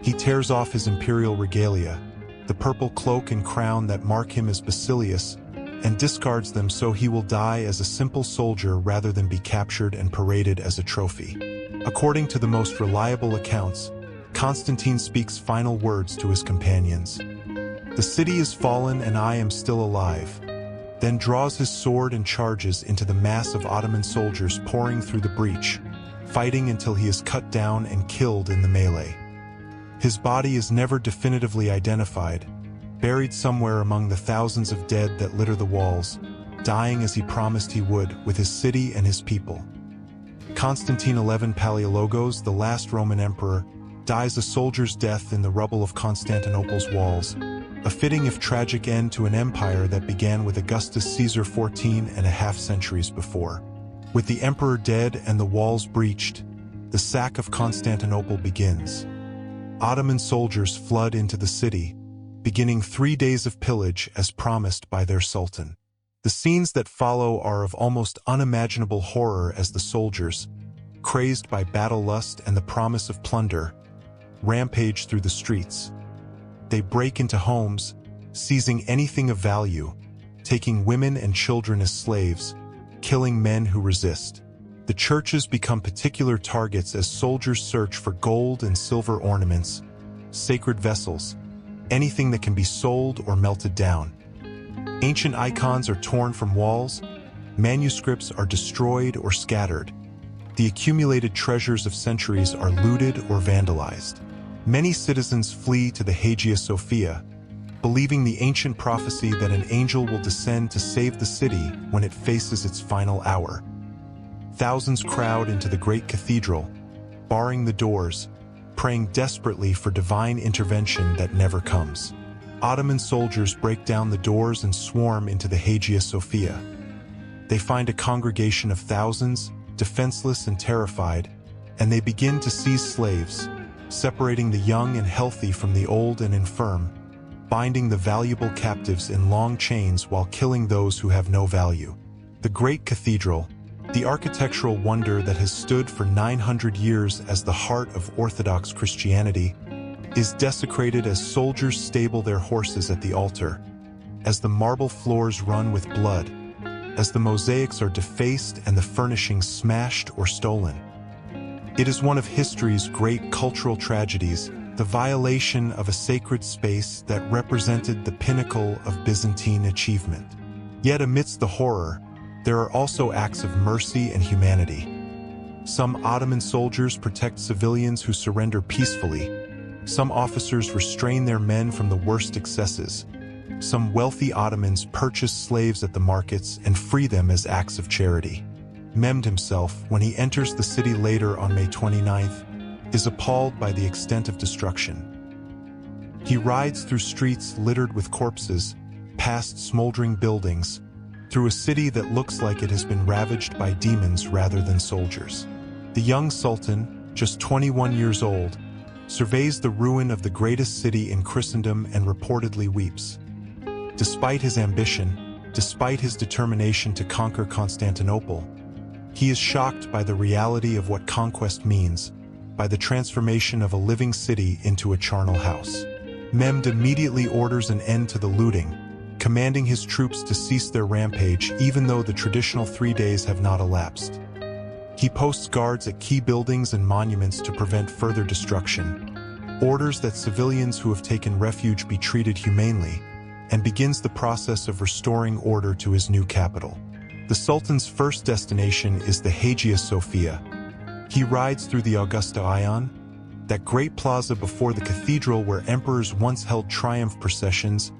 He tears off his imperial regalia, the purple cloak and crown that mark him as Basilius, and discards them so he will die as a simple soldier rather than be captured and paraded as a trophy. According to the most reliable accounts, Constantine speaks final words to his companions. "The city is fallen and I am still alive," then draws his sword and charges into the mass of Ottoman soldiers pouring through the breach, fighting until he is cut down and killed in the melee. His body is never definitively identified, buried somewhere among the thousands of dead that litter the walls, dying as he promised he would with his city and his people. Constantine XI Palaiologos, the last Roman emperor, dies a soldier's death in the rubble of Constantinople's walls, a fitting if tragic end to an empire that began with Augustus Caesar 14.5 centuries before. With the emperor dead and the walls breached, the sack of Constantinople begins. Ottoman soldiers flood into the city, beginning 3 days of pillage as promised by their sultan. The scenes that follow are of almost unimaginable horror as the soldiers, crazed by battle lust and the promise of plunder, rampage through the streets. They break into homes, seizing anything of value, taking women and children as slaves, killing men who resist. The churches become particular targets as soldiers search for gold and silver ornaments, sacred vessels, anything that can be sold or melted down. Ancient icons are torn from walls, manuscripts are destroyed or scattered. The accumulated treasures of centuries are looted or vandalized. Many citizens flee to the Hagia Sophia, believing the ancient prophecy that an angel will descend to save the city when it faces its final hour. Thousands crowd into the great cathedral, barring the doors, praying desperately for divine intervention that never comes. Ottoman soldiers break down the doors and swarm into the Hagia Sophia. They find a congregation of thousands, defenseless and terrified, and they begin to seize slaves, separating the young and healthy from the old and infirm, binding the valuable captives in long chains while killing those who have no value. The great cathedral, the architectural wonder that has stood for 900 years as the heart of Orthodox Christianity, is desecrated as soldiers stable their horses at the altar, as the marble floors run with blood, as the mosaics are defaced and the furnishings smashed or stolen. It is one of history's great cultural tragedies, the violation of a sacred space that represented the pinnacle of Byzantine achievement. Yet amidst the horror, there are also acts of mercy and humanity. Some Ottoman soldiers protect civilians who surrender peacefully. Some officers restrain their men from the worst excesses. Some wealthy Ottomans purchase slaves at the markets and free them as acts of charity. Mehmed himself, when he enters the city later on May 29th, is appalled by the extent of destruction. He rides through streets littered with corpses, past smoldering buildings, through a city that looks like it has been ravaged by demons rather than soldiers. The young sultan, just 21 years old, surveys the ruin of the greatest city in Christendom and reportedly weeps. Despite his ambition, despite his determination to conquer Constantinople, he is shocked by the reality of what conquest means, by the transformation of a living city into a charnel house. Mehmed immediately orders an end to the looting, commanding his troops to cease their rampage even though the traditional 3 days have not elapsed. He posts guards at key buildings and monuments to prevent further destruction, orders that civilians who have taken refuge be treated humanely, and begins the process of restoring order to his new capital. The Sultan's first destination is the Hagia Sophia. He rides through the Augusta Ion, that great plaza before the cathedral where emperors once held triumph processions,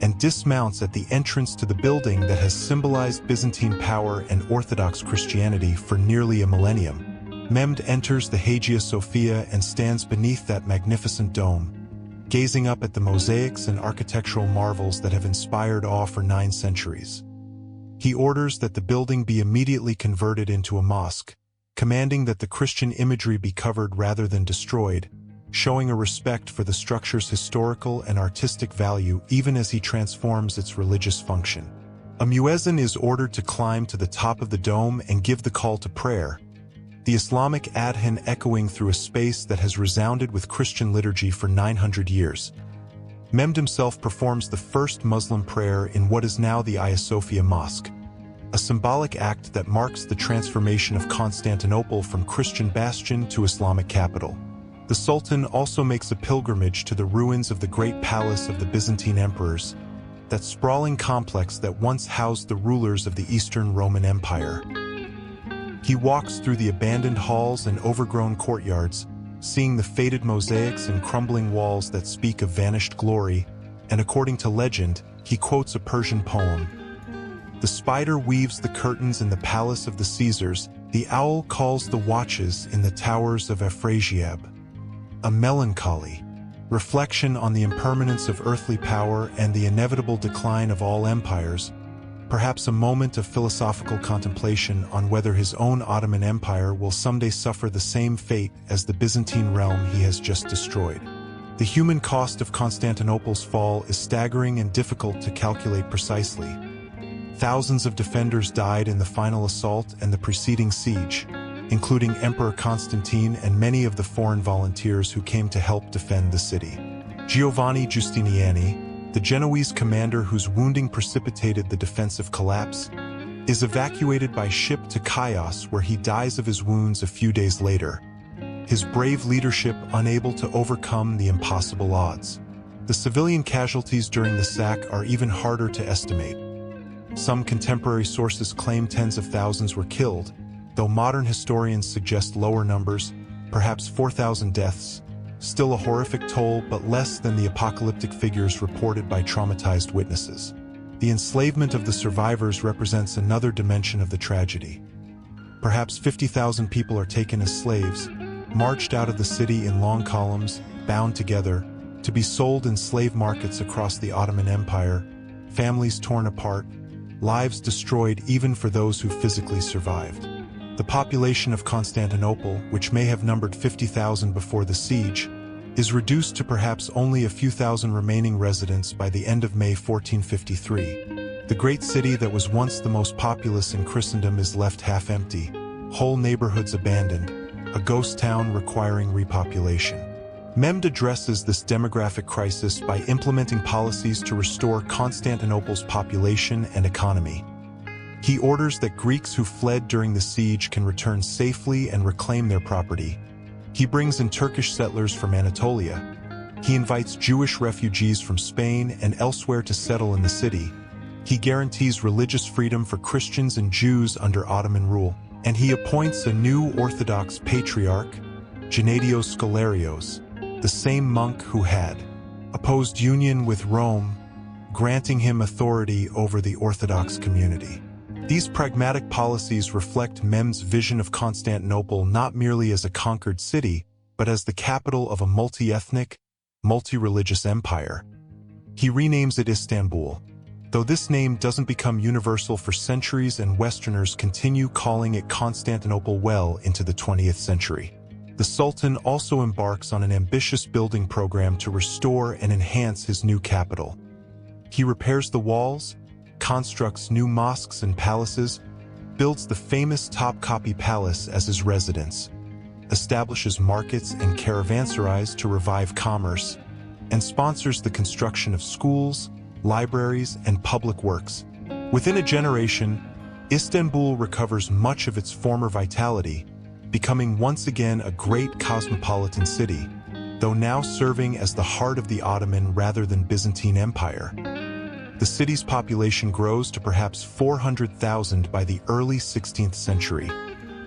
and dismounts at the entrance to the building that has symbolized Byzantine power and Orthodox Christianity for nearly a millennium. Mehmed enters the Hagia Sophia and stands beneath that magnificent dome, gazing up at the mosaics and architectural marvels that have inspired awe for 9 centuries. He orders that the building be immediately converted into a mosque, commanding that the Christian imagery be covered rather than destroyed, showing a respect for the structure's historical and artistic value even as he transforms its religious function. A muezzin is ordered to climb to the top of the dome and give the call to prayer, the Islamic adhan echoing through a space that has resounded with Christian liturgy for 900 years. Mehmed himself performs the first Muslim prayer in what is now the Hagia Sophia Mosque, a symbolic act that marks the transformation of Constantinople from Christian bastion to Islamic capital. The Sultan also makes a pilgrimage to the ruins of the great palace of the Byzantine emperors, that sprawling complex that once housed the rulers of the Eastern Roman Empire. He walks through the abandoned halls and overgrown courtyards, seeing the faded mosaics and crumbling walls that speak of vanished glory, and according to legend, he quotes a Persian poem. The spider weaves the curtains in the palace of the Caesars, the owl calls the watches in the towers of Afrasiab. A melancholy reflection on the impermanence of earthly power and the inevitable decline of all empires, perhaps a moment of philosophical contemplation on whether his own Ottoman Empire will someday suffer the same fate as the Byzantine realm he has just destroyed. The human cost of Constantinople's fall is staggering and difficult to calculate precisely. Thousands of defenders died in the final assault and the preceding siege, including Emperor Constantine and many of the foreign volunteers who came to help defend the city. Giovanni Giustiniani, the Genoese commander whose wounding precipitated the defensive collapse, is evacuated by ship to Chios, where he dies of his wounds a few days later, his brave leadership unable to overcome the impossible odds. The civilian casualties during the sack are even harder to estimate. Some contemporary sources claim tens of thousands were killed, though modern historians suggest lower numbers, perhaps 4,000 deaths. still a horrific toll but less than the apocalyptic figures reported by traumatized witnesses. The enslavement of the survivors represents another dimension of the tragedy. Perhaps 50,000 people are taken as slaves, marched out of the city in long columns, bound together, to be sold in slave markets across the Ottoman Empire, families torn apart, lives destroyed even for those who physically survived. The population of Constantinople, which may have numbered 50,000 before the siege, is reduced to perhaps only a few thousand remaining residents by the end of May 1453. The great city that was once the most populous in Christendom is left half empty, whole neighborhoods abandoned, a ghost town requiring repopulation. Mehmed addresses this demographic crisis by implementing policies to restore Constantinople's population and economy. He orders that Greeks who fled during the siege can return safely and reclaim their property. He brings in Turkish settlers from Anatolia. He invites Jewish refugees from Spain and elsewhere to settle in the city. He guarantees religious freedom for Christians and Jews under Ottoman rule. And he appoints a new Orthodox patriarch, Gennadios Scholarios, the same monk who had opposed union with Rome, granting him authority over the Orthodox community. These pragmatic policies reflect Mehmed's vision of Constantinople not merely as a conquered city, but as the capital of a multi-ethnic, multi-religious empire. He renames it Istanbul, though this name doesn't become universal for centuries and Westerners continue calling it Constantinople well into the 20th century. The Sultan also embarks on an ambitious building program to restore and enhance his new capital. He repairs the walls, constructs new mosques and palaces, builds the famous Topkapi Palace as his residence, establishes markets and caravanserais to revive commerce, and sponsors the construction of schools, libraries, and public works. Within a generation, Istanbul recovers much of its former vitality, becoming once again a great cosmopolitan city, though now serving as the heart of the Ottoman rather than Byzantine Empire. The city's population grows to perhaps 400,000 by the early 16th century,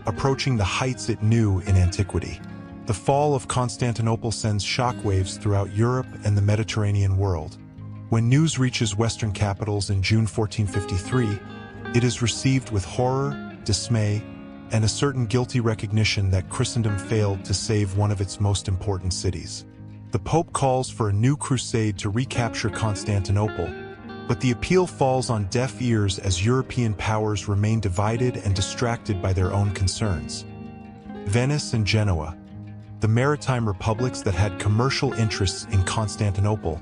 approaching the heights it knew in antiquity. The fall of Constantinople sends shockwaves throughout Europe and the Mediterranean world. When news reaches Western capitals in June 1453, it is received with horror, dismay, and a certain guilty recognition that Christendom failed to save one of its most important cities. The Pope calls for a new crusade to recapture Constantinople, but the appeal falls on deaf ears as European powers remain divided and distracted by their own concerns. Venice and Genoa, the maritime republics that had commercial interests in Constantinople,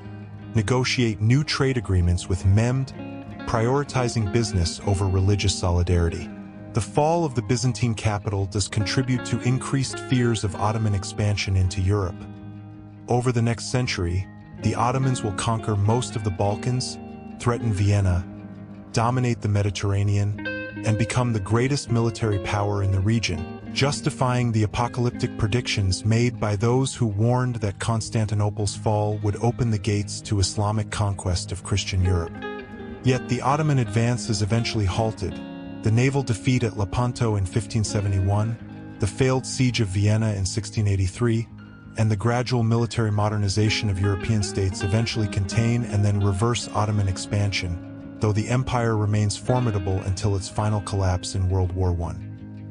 negotiate new trade agreements with Mehmed, prioritizing business over religious solidarity. The fall of the Byzantine capital does contribute to increased fears of Ottoman expansion into Europe. Over the next century, the Ottomans will conquer most of the Balkans, threaten Vienna, dominate the Mediterranean, and become the greatest military power in the region, justifying the apocalyptic predictions made by those who warned that Constantinople's fall would open the gates to Islamic conquest of Christian Europe. Yet the Ottoman advance is eventually halted. The naval defeat at Lepanto in 1571, the failed siege of Vienna in 1683, and the gradual military modernization of European states eventually contain and then reverse Ottoman expansion, though the empire remains formidable until its final collapse in World War I.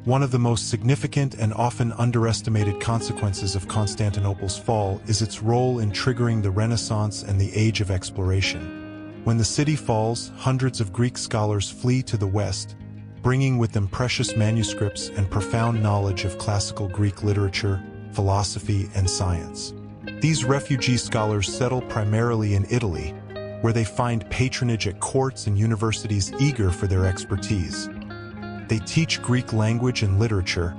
One of the most significant and often underestimated consequences of Constantinople's fall is its role in triggering the Renaissance and the Age of Exploration. When the city falls, hundreds of Greek scholars flee to the west, bringing with them precious manuscripts and profound knowledge of classical Greek literature, philosophy, and science. These refugee scholars settle primarily in Italy, where they find patronage at courts and universities eager for their expertise. They teach Greek language and literature,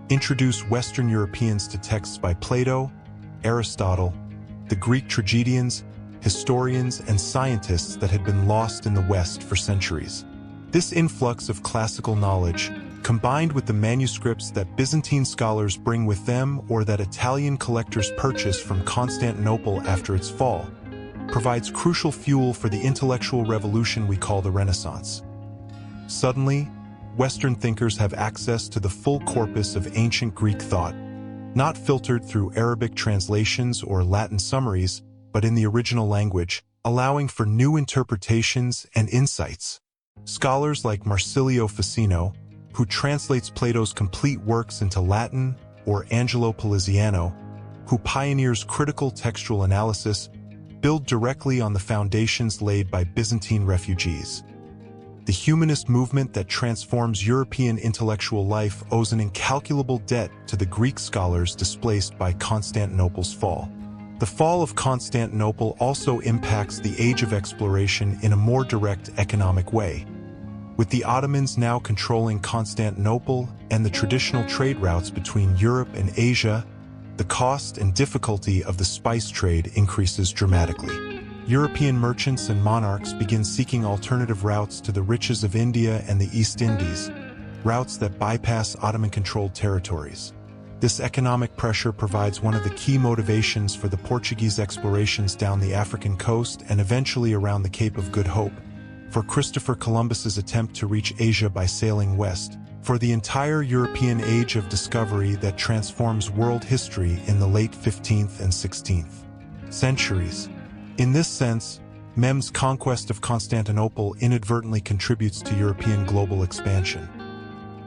introduce Western Europeans to texts by Plato, Aristotle, the Greek tragedians, historians, and scientists that had been lost in the West for centuries. This influx of classical knowledge, combined with the manuscripts that Byzantine scholars bring with them or that Italian collectors purchase from Constantinople after its fall, provides crucial fuel for the intellectual revolution we call the Renaissance. Suddenly, Western thinkers have access to the full corpus of ancient Greek thought, not filtered through Arabic translations or Latin summaries, but in the original language, allowing for new interpretations and insights. Scholars like Marsilio Ficino, who translates Plato's complete works into Latin, or Angelo Poliziano, who pioneers critical textual analysis, build directly on the foundations laid by Byzantine refugees. The humanist movement that transforms European intellectual life owes an incalculable debt to the Greek scholars displaced by Constantinople's fall. The fall of Constantinople also impacts the age of exploration in a more direct economic way. With the Ottomans now controlling Constantinople and the traditional trade routes between Europe and Asia, the cost and difficulty of the spice trade increases dramatically. European merchants and monarchs begin seeking alternative routes to the riches of India and the East Indies, routes that bypass Ottoman-controlled territories. This economic pressure provides one of the key motivations for the Portuguese explorations down the African coast and eventually around the Cape of Good Hope, for Christopher Columbus's attempt to reach Asia by sailing west, for the entire European age of discovery that transforms world history in the late 15th and 16th centuries. In this sense, Mehmed's conquest of Constantinople inadvertently contributes to European global expansion.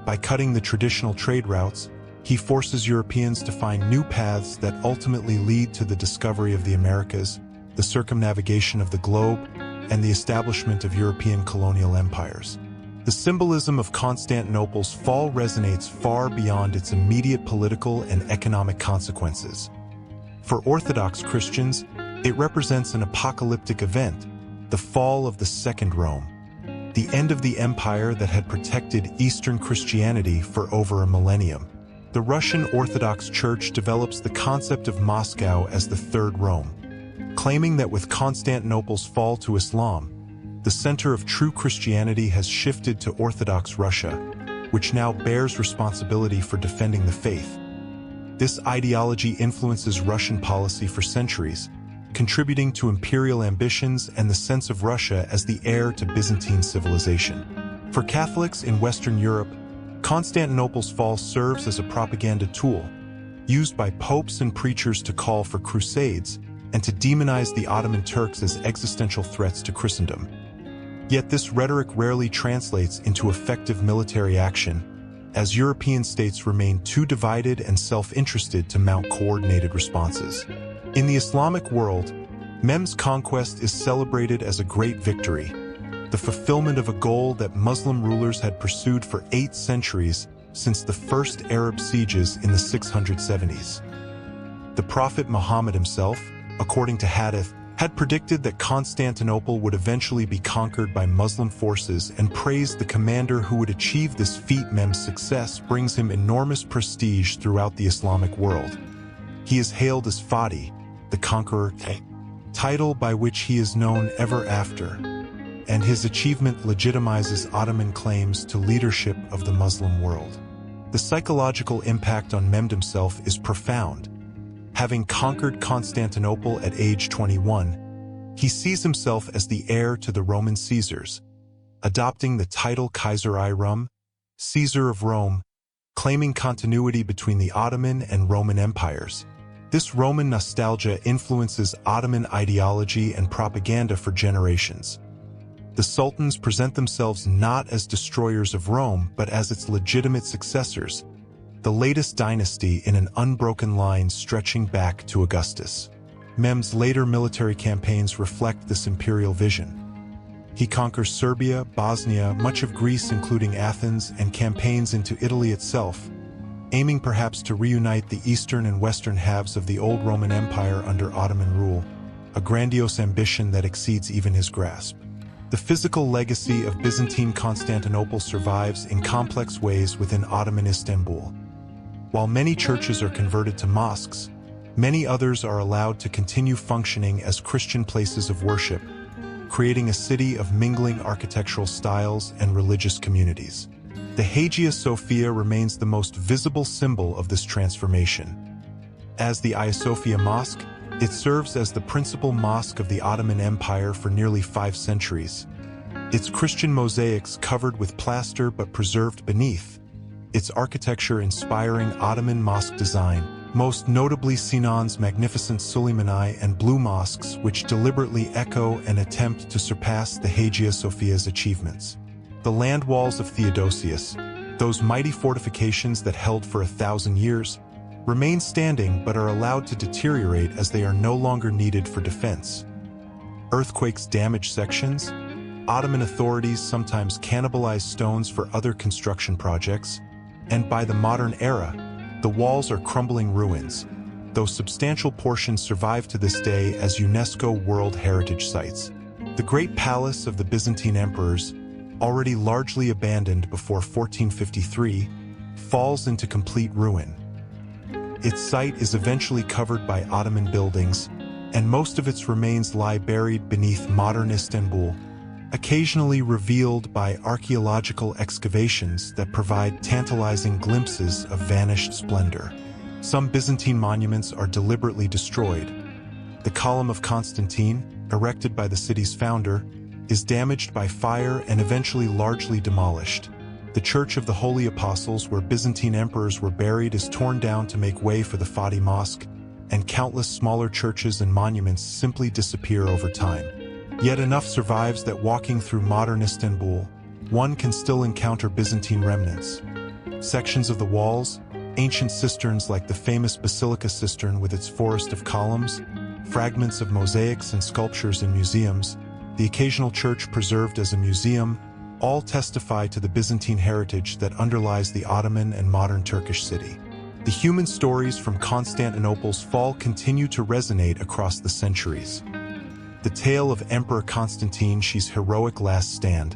By cutting the traditional trade routes, he forces Europeans to find new paths that ultimately lead to the discovery of the Americas, the circumnavigation of the globe, and the establishment of European colonial empires. The symbolism of Constantinople's fall resonates far beyond its immediate political and economic consequences. For Orthodox Christians, it represents an apocalyptic event, the fall of the Second Rome, the end of the empire that had protected Eastern Christianity for over a millennium. The Russian Orthodox Church develops the concept of Moscow as the Third Rome, claiming that with Constantinople's fall to Islam, the center of true Christianity has shifted to Orthodox Russia, which now bears responsibility for defending the faith. This ideology influences Russian policy for centuries, contributing to imperial ambitions and the sense of Russia as the heir to Byzantine civilization. For Catholics in Western Europe, Constantinople's fall serves as a propaganda tool, used by popes and preachers to call for crusades and to demonize the Ottoman Turks as existential threats to Christendom. Yet this rhetoric rarely translates into effective military action, as European states remain too divided and self-interested to mount coordinated responses. In the Islamic world, Mehmed's conquest is celebrated as a great victory, the fulfillment of a goal that Muslim rulers had pursued for 8 centuries since the first Arab sieges in the 670s. The Prophet Muhammad himself, according to Hadith, had predicted that Constantinople would eventually be conquered by Muslim forces and praised the commander who would achieve this feat. Mehmed's success brings him enormous prestige throughout the Islamic world. He is hailed as Fatih, the conqueror, title by which he is known ever after, and his achievement legitimizes Ottoman claims to leadership of the Muslim world. The psychological impact on Mehmed himself is profound. Having conquered Constantinople at age 21, he sees himself as the heir to the Roman Caesars, adopting the title Kaiser I Rum, Caesar of Rome, claiming continuity between the Ottoman and Roman empires. This Roman nostalgia influences Ottoman ideology and propaganda for generations. The sultans present themselves not as destroyers of Rome, but as its legitimate successors, the latest dynasty in an unbroken line stretching back to Augustus. Mehmed's later military campaigns reflect this imperial vision. He conquers Serbia, Bosnia, much of Greece including Athens, and campaigns into Italy itself, aiming perhaps to reunite the eastern and western halves of the old Roman Empire under Ottoman rule, a grandiose ambition that exceeds even his grasp. The physical legacy of Byzantine Constantinople survives in complex ways within Ottoman Istanbul. While many churches are converted to mosques, many others are allowed to continue functioning as Christian places of worship, creating a city of mingling architectural styles and religious communities. The Hagia Sophia remains the most visible symbol of this transformation. As the Hagia Sophia Mosque, it serves as the principal mosque of the Ottoman Empire for nearly 5 centuries. Its Christian mosaics covered with plaster but preserved beneath, its architecture inspiring Ottoman mosque design, most notably Sinan's magnificent Suleimani and Blue mosques, which deliberately echo and attempt to surpass the Hagia Sophia's achievements. The land walls of Theodosius, those mighty fortifications that held for 1,000 years, remain standing but are allowed to deteriorate as they are no longer needed for defense. Earthquakes damage sections. Ottoman authorities sometimes cannibalize stones for other construction projects, and by the modern era, the walls are crumbling ruins, though substantial portions survive to this day as UNESCO World Heritage Sites. The Great Palace of the Byzantine emperors, already largely abandoned before 1453, falls into complete ruin. Its site is eventually covered by Ottoman buildings, and most of its remains lie buried beneath modern Istanbul, occasionally revealed by archaeological excavations that provide tantalizing glimpses of vanished splendor. Some Byzantine monuments are deliberately destroyed. The Column of Constantine, erected by the city's founder, is damaged by fire and eventually largely demolished. The Church of the Holy Apostles, where Byzantine emperors were buried, is torn down to make way for the Fatih Mosque, and countless smaller churches and monuments simply disappear over time. Yet enough survives that walking through modern Istanbul, one can still encounter Byzantine remnants. Sections of the walls, ancient cisterns like the famous Basilica cistern with its forest of columns, fragments of mosaics and sculptures in museums, the occasional church preserved as a museum, all testify to the Byzantine heritage that underlies the Ottoman and modern Turkish city. The human stories from Constantinople's fall continue to resonate across the centuries. The tale of Emperor Constantine's heroic last stand,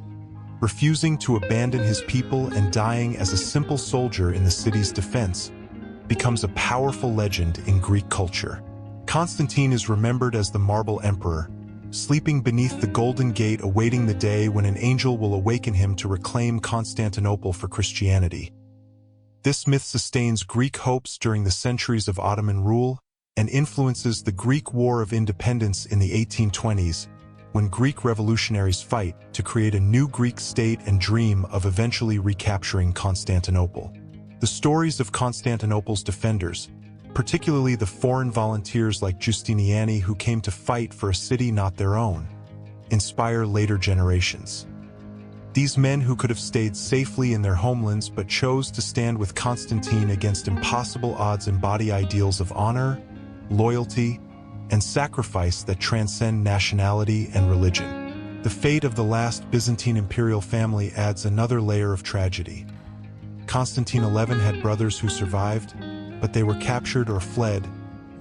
refusing to abandon his people and dying as a simple soldier in the city's defense, becomes a powerful legend in Greek culture. Constantine is remembered as the Marble Emperor, sleeping beneath the Golden Gate awaiting the day when an angel will awaken him to reclaim Constantinople for Christianity. This myth sustains Greek hopes during the centuries of Ottoman rule and influences the Greek War of Independence in the 1820s, when Greek revolutionaries fight to create a new Greek state and dream of eventually recapturing Constantinople. The stories of Constantinople's defenders, particularly the foreign volunteers like Giustiniani who came to fight for a city not their own, inspire later generations. These men who could have stayed safely in their homelands but chose to stand with Constantine against impossible odds embody ideals of honor, loyalty, and sacrifice that transcend nationality and religion. The fate of the last Byzantine imperial family adds another layer of tragedy. Constantine XI had brothers who survived, but they were captured or fled,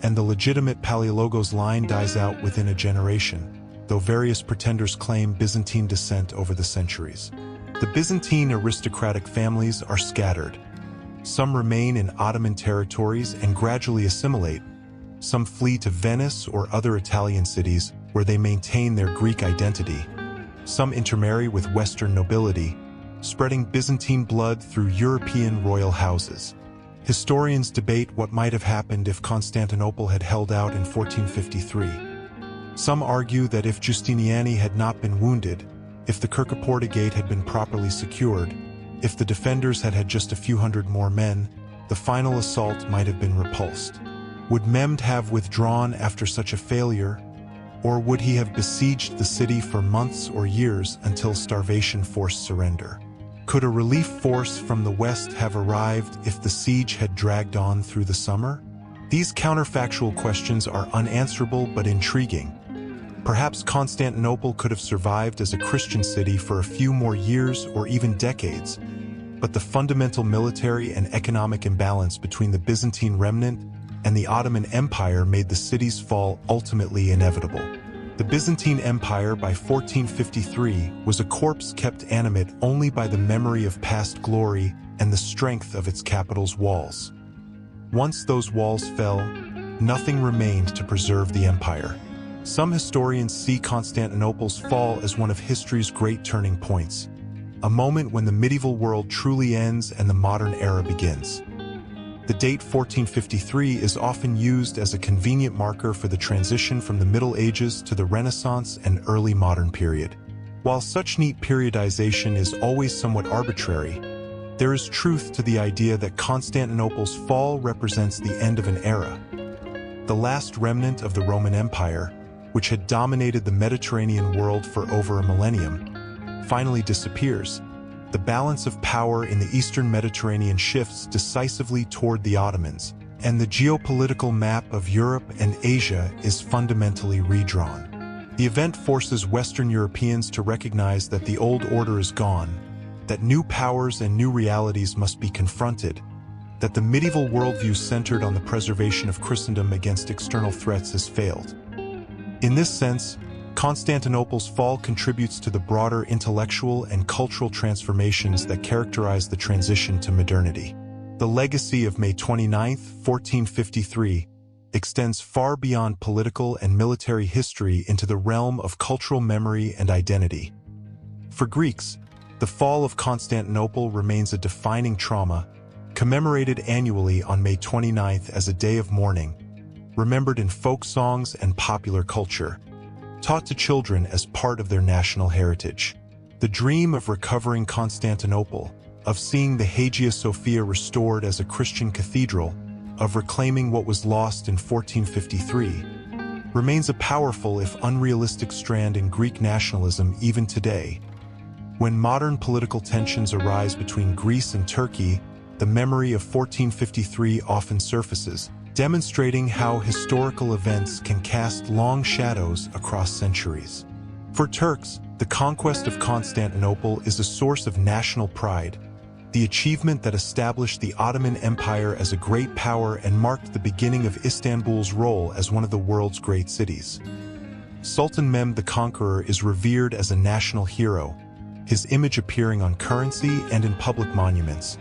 and the legitimate Palaiologos line dies out within a generation, though various pretenders claim Byzantine descent over the centuries. The Byzantine aristocratic families are scattered. Some remain in Ottoman territories and gradually assimilate. Some flee to Venice or other Italian cities where they maintain their Greek identity. Some intermarry with Western nobility, spreading Byzantine blood through European royal houses. Historians debate what might have happened if Constantinople had held out in 1453. Some argue that if Giustiniani had not been wounded, if the Kirkoporta Gate had been properly secured, if the defenders had had just a few hundred more men, the final assault might have been repulsed. Would Mehmed have withdrawn after such a failure, or would he have besieged the city for months or years until starvation forced surrender? Could a relief force from the west have arrived if the siege had dragged on through the summer? These counterfactual questions are unanswerable but intriguing. Perhaps Constantinople could have survived as a Christian city for a few more years or even decades, but the fundamental military and economic imbalance between the Byzantine remnant and the Ottoman Empire made the city's fall ultimately inevitable. The Byzantine Empire by 1453 was a corpse kept animate only by the memory of past glory and the strength of its capital's walls. Once those walls fell, nothing remained to preserve the empire. Some historians see Constantinople's fall as one of history's great turning points, a moment when the medieval world truly ends and the modern era begins. The date 1453 is often used as a convenient marker for the transition from the Middle Ages to the Renaissance and early modern period. While such neat periodization is always somewhat arbitrary, There is truth to the idea that Constantinople's fall represents the end of an era. The last remnant of the Roman Empire, which had dominated the Mediterranean world for over a millennium, finally disappears. The balance of power in the Eastern Mediterranean shifts decisively toward the Ottomans, and the geopolitical map of Europe and Asia is fundamentally redrawn. The event forces Western Europeans to recognize that the old order is gone, that new powers and new realities must be confronted, that the medieval worldview centered on the preservation of Christendom against external threats has failed. In this sense, Constantinople's fall contributes to the broader intellectual and cultural transformations that characterize the transition to modernity. The legacy of May 29, 1453, extends far beyond political and military history into the realm of cultural memory and identity. For Greeks, the fall of Constantinople remains a defining trauma, commemorated annually on May 29th as a day of mourning, remembered in folk songs and popular culture, taught to children as part of their national heritage. The dream of recovering Constantinople, of seeing the Hagia Sophia restored as a Christian cathedral, of reclaiming what was lost in 1453, remains a powerful if unrealistic strand in Greek nationalism even today. When modern political tensions arise between Greece and Turkey, the memory of 1453 often surfaces, demonstrating how historical events can cast long shadows across centuries. For Turks, the conquest of Constantinople is a source of national pride, the achievement that established the Ottoman Empire as a great power and marked the beginning of Istanbul's role as one of the world's great cities. Sultan Mehmed the Conqueror is revered as a national hero, his image appearing on currency and in public monuments,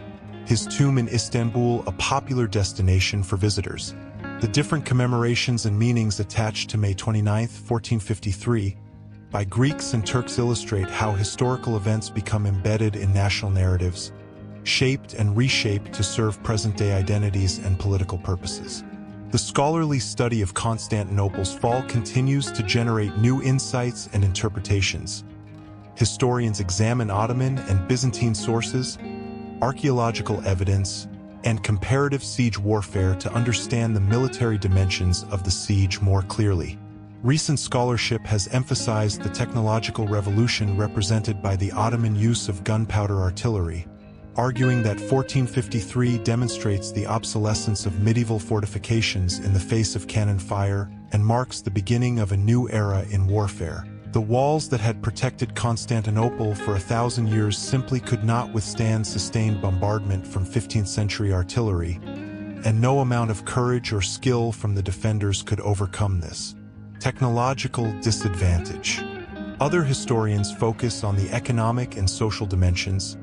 his tomb in Istanbul a popular destination for visitors. The different commemorations and meanings attached to May 29, 1453, by Greeks and Turks illustrate how historical events become embedded in national narratives, shaped and reshaped to serve present-day identities and political purposes. The scholarly study of Constantinople's fall continues to generate new insights and interpretations. Historians examine Ottoman and Byzantine sources, archaeological evidence, and comparative siege warfare to understand the military dimensions of the siege more clearly. Recent scholarship has emphasized the technological revolution represented by the Ottoman use of gunpowder artillery, arguing that 1453 demonstrates the obsolescence of medieval fortifications in the face of cannon fire and marks the beginning of a new era in warfare. The walls that had protected Constantinople for 1,000 years simply could not withstand sustained bombardment from 15th-century artillery, and no amount of courage or skill from the defenders could overcome this technological disadvantage. Other historians focus on the economic and social dimensions,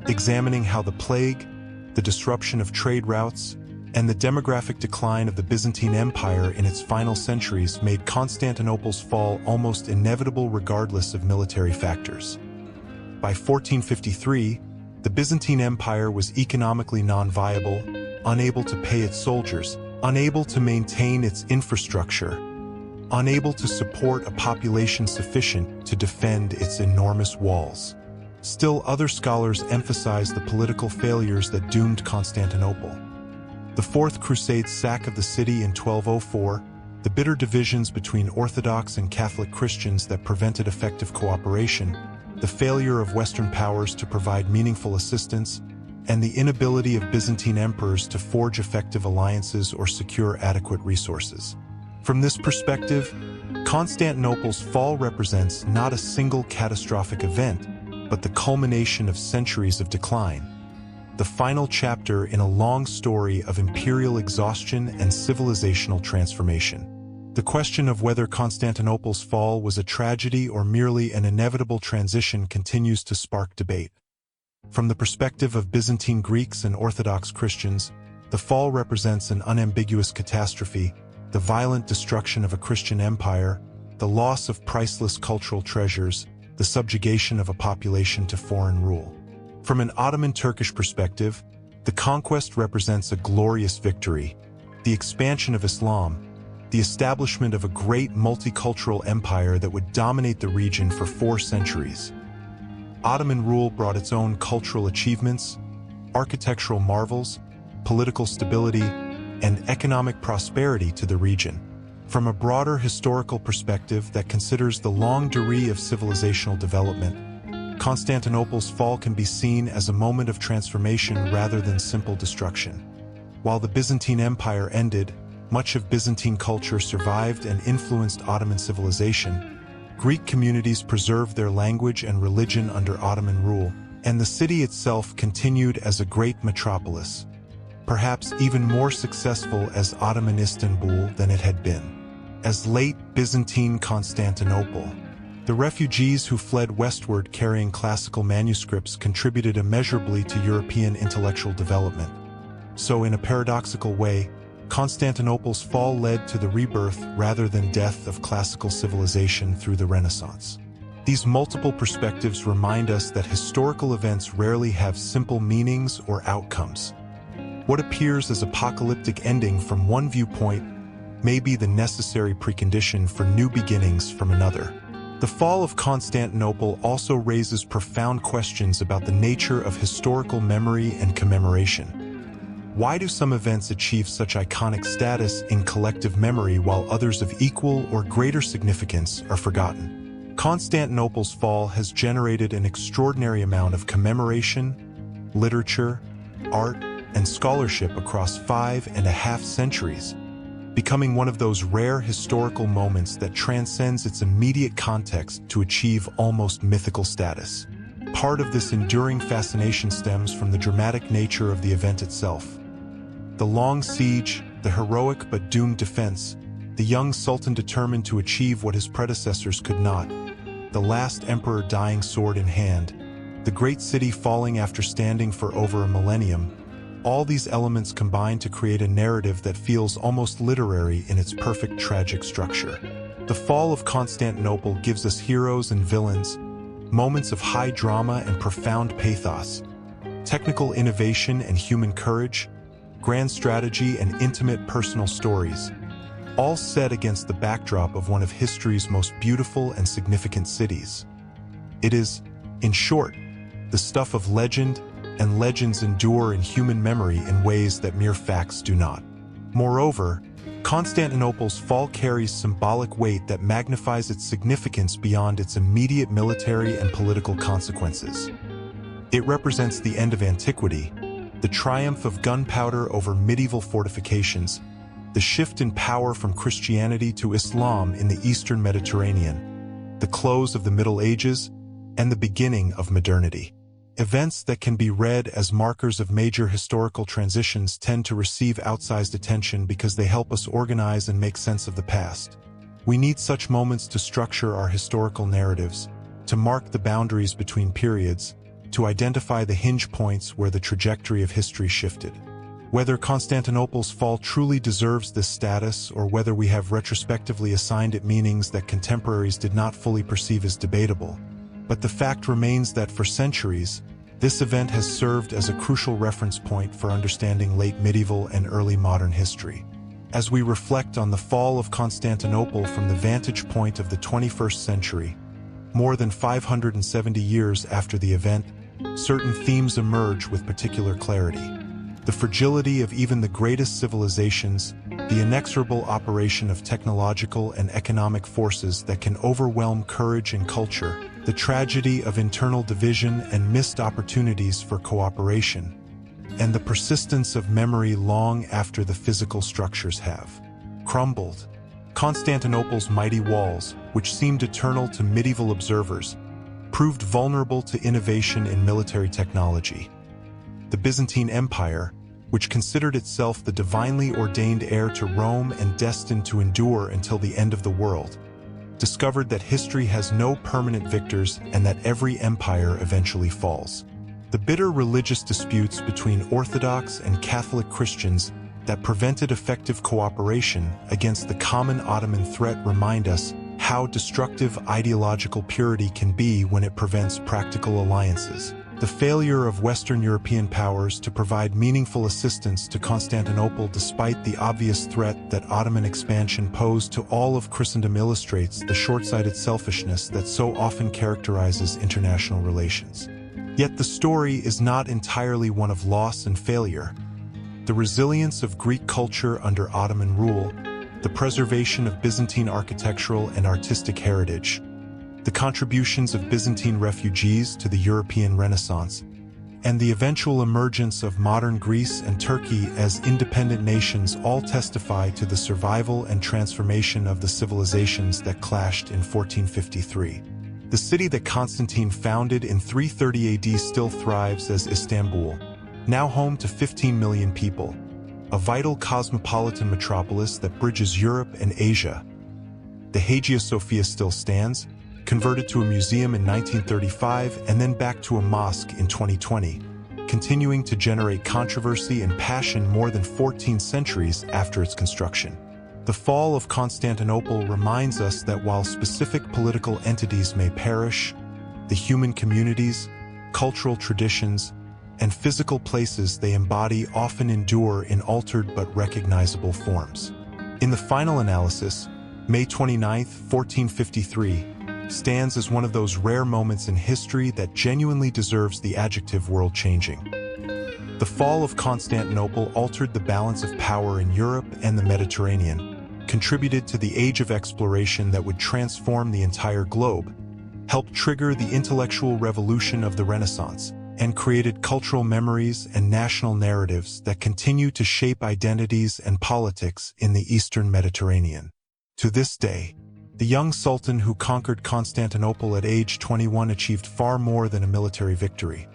examining how the plague, the disruption of trade routes, and the demographic decline of the Byzantine Empire in its final centuries made Constantinople's fall almost inevitable regardless of military factors. By 1453, the Byzantine Empire was economically non-viable, unable to pay its soldiers, unable to maintain its infrastructure, unable to support a population sufficient to defend its enormous walls. Still, other scholars emphasize the political failures that doomed Constantinople. The Fourth Crusade's sack of the city in 1204, the bitter divisions between Orthodox and Catholic Christians that prevented effective cooperation, the failure of Western powers to provide meaningful assistance, and the inability of Byzantine emperors to forge effective alliances or secure adequate resources. From this perspective, Constantinople's fall represents not a single catastrophic event, but the culmination of centuries of decline, the final chapter in a long story of imperial exhaustion and civilizational transformation. The question of whether Constantinople's fall was a tragedy or merely an inevitable transition continues to spark debate. From the perspective of Byzantine Greeks and Orthodox Christians, the fall represents an unambiguous catastrophe, the violent destruction of a Christian empire, the loss of priceless cultural treasures, the subjugation of a population to foreign rule. From an Ottoman Turkish perspective, the conquest represents a glorious victory, the expansion of Islam, the establishment of a great multicultural empire that would dominate the region for 4 centuries. Ottoman rule brought its own cultural achievements, architectural marvels, political stability, and economic prosperity to the region. From a broader historical perspective that considers the long durée of civilizational development, Constantinople's fall can be seen as a moment of transformation rather than simple destruction. While the Byzantine Empire ended, much of Byzantine culture survived and influenced Ottoman civilization. Greek communities preserved their language and religion under Ottoman rule, and the city itself continued as a great metropolis, perhaps even more successful as Ottoman Istanbul than it had been. As late Byzantine Constantinople, the refugees who fled westward carrying classical manuscripts contributed immeasurably to European intellectual development. So in a paradoxical way, Constantinople's fall led to the rebirth rather than death of classical civilization through the Renaissance. These multiple perspectives remind us that historical events rarely have simple meanings or outcomes. What appears as apocalyptic ending from one viewpoint may be the necessary precondition for new beginnings from another. The fall of Constantinople also raises profound questions about the nature of historical memory and commemoration. Why do some events achieve such iconic status in collective memory while others of equal or greater significance are forgotten? Constantinople's fall has generated an extraordinary amount of commemoration, literature, art, and scholarship across 5.5 centuries, becoming one of those rare historical moments that transcends its immediate context to achieve almost mythical status. Part of this enduring fascination stems from the dramatic nature of the event itself. The long siege, the heroic but doomed defense, the young sultan determined to achieve what his predecessors could not, the last emperor dying sword in hand, the great city falling after standing for over a millennium. All these elements combine to create a narrative that feels almost literary in its perfect tragic structure. The fall of Constantinople gives us heroes and villains, moments of high drama and profound pathos, technical innovation and human courage, grand strategy and intimate personal stories, all set against the backdrop of one of history's most beautiful and significant cities. It is, in short, the stuff of legend, and legends endure in human memory in ways that mere facts do not. Moreover, Constantinople's fall carries symbolic weight that magnifies its significance beyond its immediate military and political consequences. It represents the end of antiquity, the triumph of gunpowder over medieval fortifications, the shift in power from Christianity to Islam in the Eastern Mediterranean, the close of the Middle Ages, and the beginning of modernity. Events that can be read as markers of major historical transitions tend to receive outsized attention because they help us organize and make sense of the past. We need such moments to structure our historical narratives, to mark the boundaries between periods, to identify the hinge points where the trajectory of history shifted. Whether Constantinople's fall truly deserves this status or whether we have retrospectively assigned it meanings that contemporaries did not fully perceive is debatable. But the fact remains that for centuries, this event has served as a crucial reference point for understanding late medieval and early modern history. As we reflect on the fall of Constantinople from the vantage point of the 21st century, more than 570 years after the event, certain themes emerge with particular clarity. The fragility of even the greatest civilizations, the inexorable operation of technological and economic forces that can overwhelm courage and culture, the tragedy of internal division and missed opportunities for cooperation, and the persistence of memory long after the physical structures have crumbled. Constantinople's mighty walls, which seemed eternal to medieval observers, proved vulnerable to innovation in military technology. The Byzantine Empire, which considered itself the divinely ordained heir to Rome and destined to endure until the end of the world, discovered that history has no permanent victors and that every empire eventually falls. The bitter religious disputes between Orthodox and Catholic Christians that prevented effective cooperation against the common Ottoman threat remind us how destructive ideological purity can be when it prevents practical alliances. The failure of Western European powers to provide meaningful assistance to Constantinople despite the obvious threat that Ottoman expansion posed to all of Christendom illustrates the short-sighted selfishness that so often characterizes international relations. Yet the story is not entirely one of loss and failure. The resilience of Greek culture under Ottoman rule, the preservation of Byzantine architectural and artistic heritage, the contributions of Byzantine refugees to the European Renaissance, and the eventual emergence of modern Greece and Turkey as independent nations all testify to the survival and transformation of the civilizations that clashed in 1453. The city that Constantine founded in 330 AD still thrives as Istanbul, now home to 15 million people, a vital cosmopolitan metropolis that bridges Europe and Asia. The Hagia Sophia still stands, converted to a museum in 1935 and then back to a mosque in 2020, continuing to generate controversy and passion more than 14 centuries after its construction. The fall of Constantinople reminds us that while specific political entities may perish, the human communities, cultural traditions, and physical places they embody often endure in altered but recognizable forms. In the final analysis, May 29, 1453, stands as one of those rare moments in history that genuinely deserves the adjective world-changing. The fall of Constantinople altered the balance of power in Europe and the Mediterranean, contributed to the age of exploration that would transform the entire globe, helped trigger the intellectual revolution of the Renaissance, and created cultural memories and national narratives that continue to shape identities and politics in the Eastern Mediterranean. To this day, the young sultan who conquered Constantinople at age 21 achieved far more than a military victory.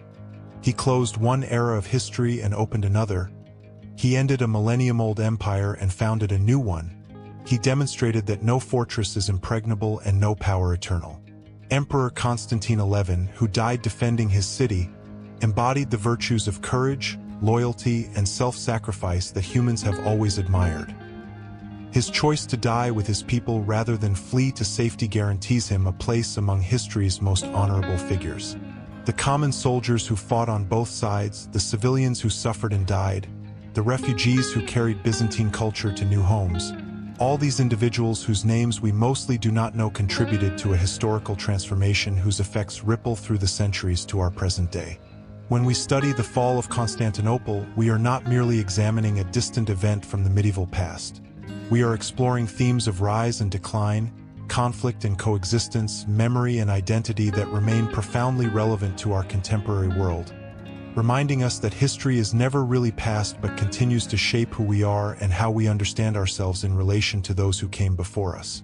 He closed one era of history and opened another. He ended a millennium-old empire and founded a new one. He demonstrated that no fortress is impregnable and no power eternal. Emperor Constantine XI, who died defending his city, embodied the virtues of courage, loyalty, and self-sacrifice that humans have always admired. His choice to die with his people rather than flee to safety guarantees him a place among history's most honorable figures. The common soldiers who fought on both sides, the civilians who suffered and died, the refugees who carried Byzantine culture to new homes, all these individuals whose names we mostly do not know contributed to a historical transformation whose effects ripple through the centuries to our present day. When we study the fall of Constantinople, we are not merely examining a distant event from the medieval past. We are exploring themes of rise and decline, conflict and coexistence, memory and identity that remain profoundly relevant to our contemporary world, reminding us that history is never really past but continues to shape who we are and how we understand ourselves in relation to those who came before us.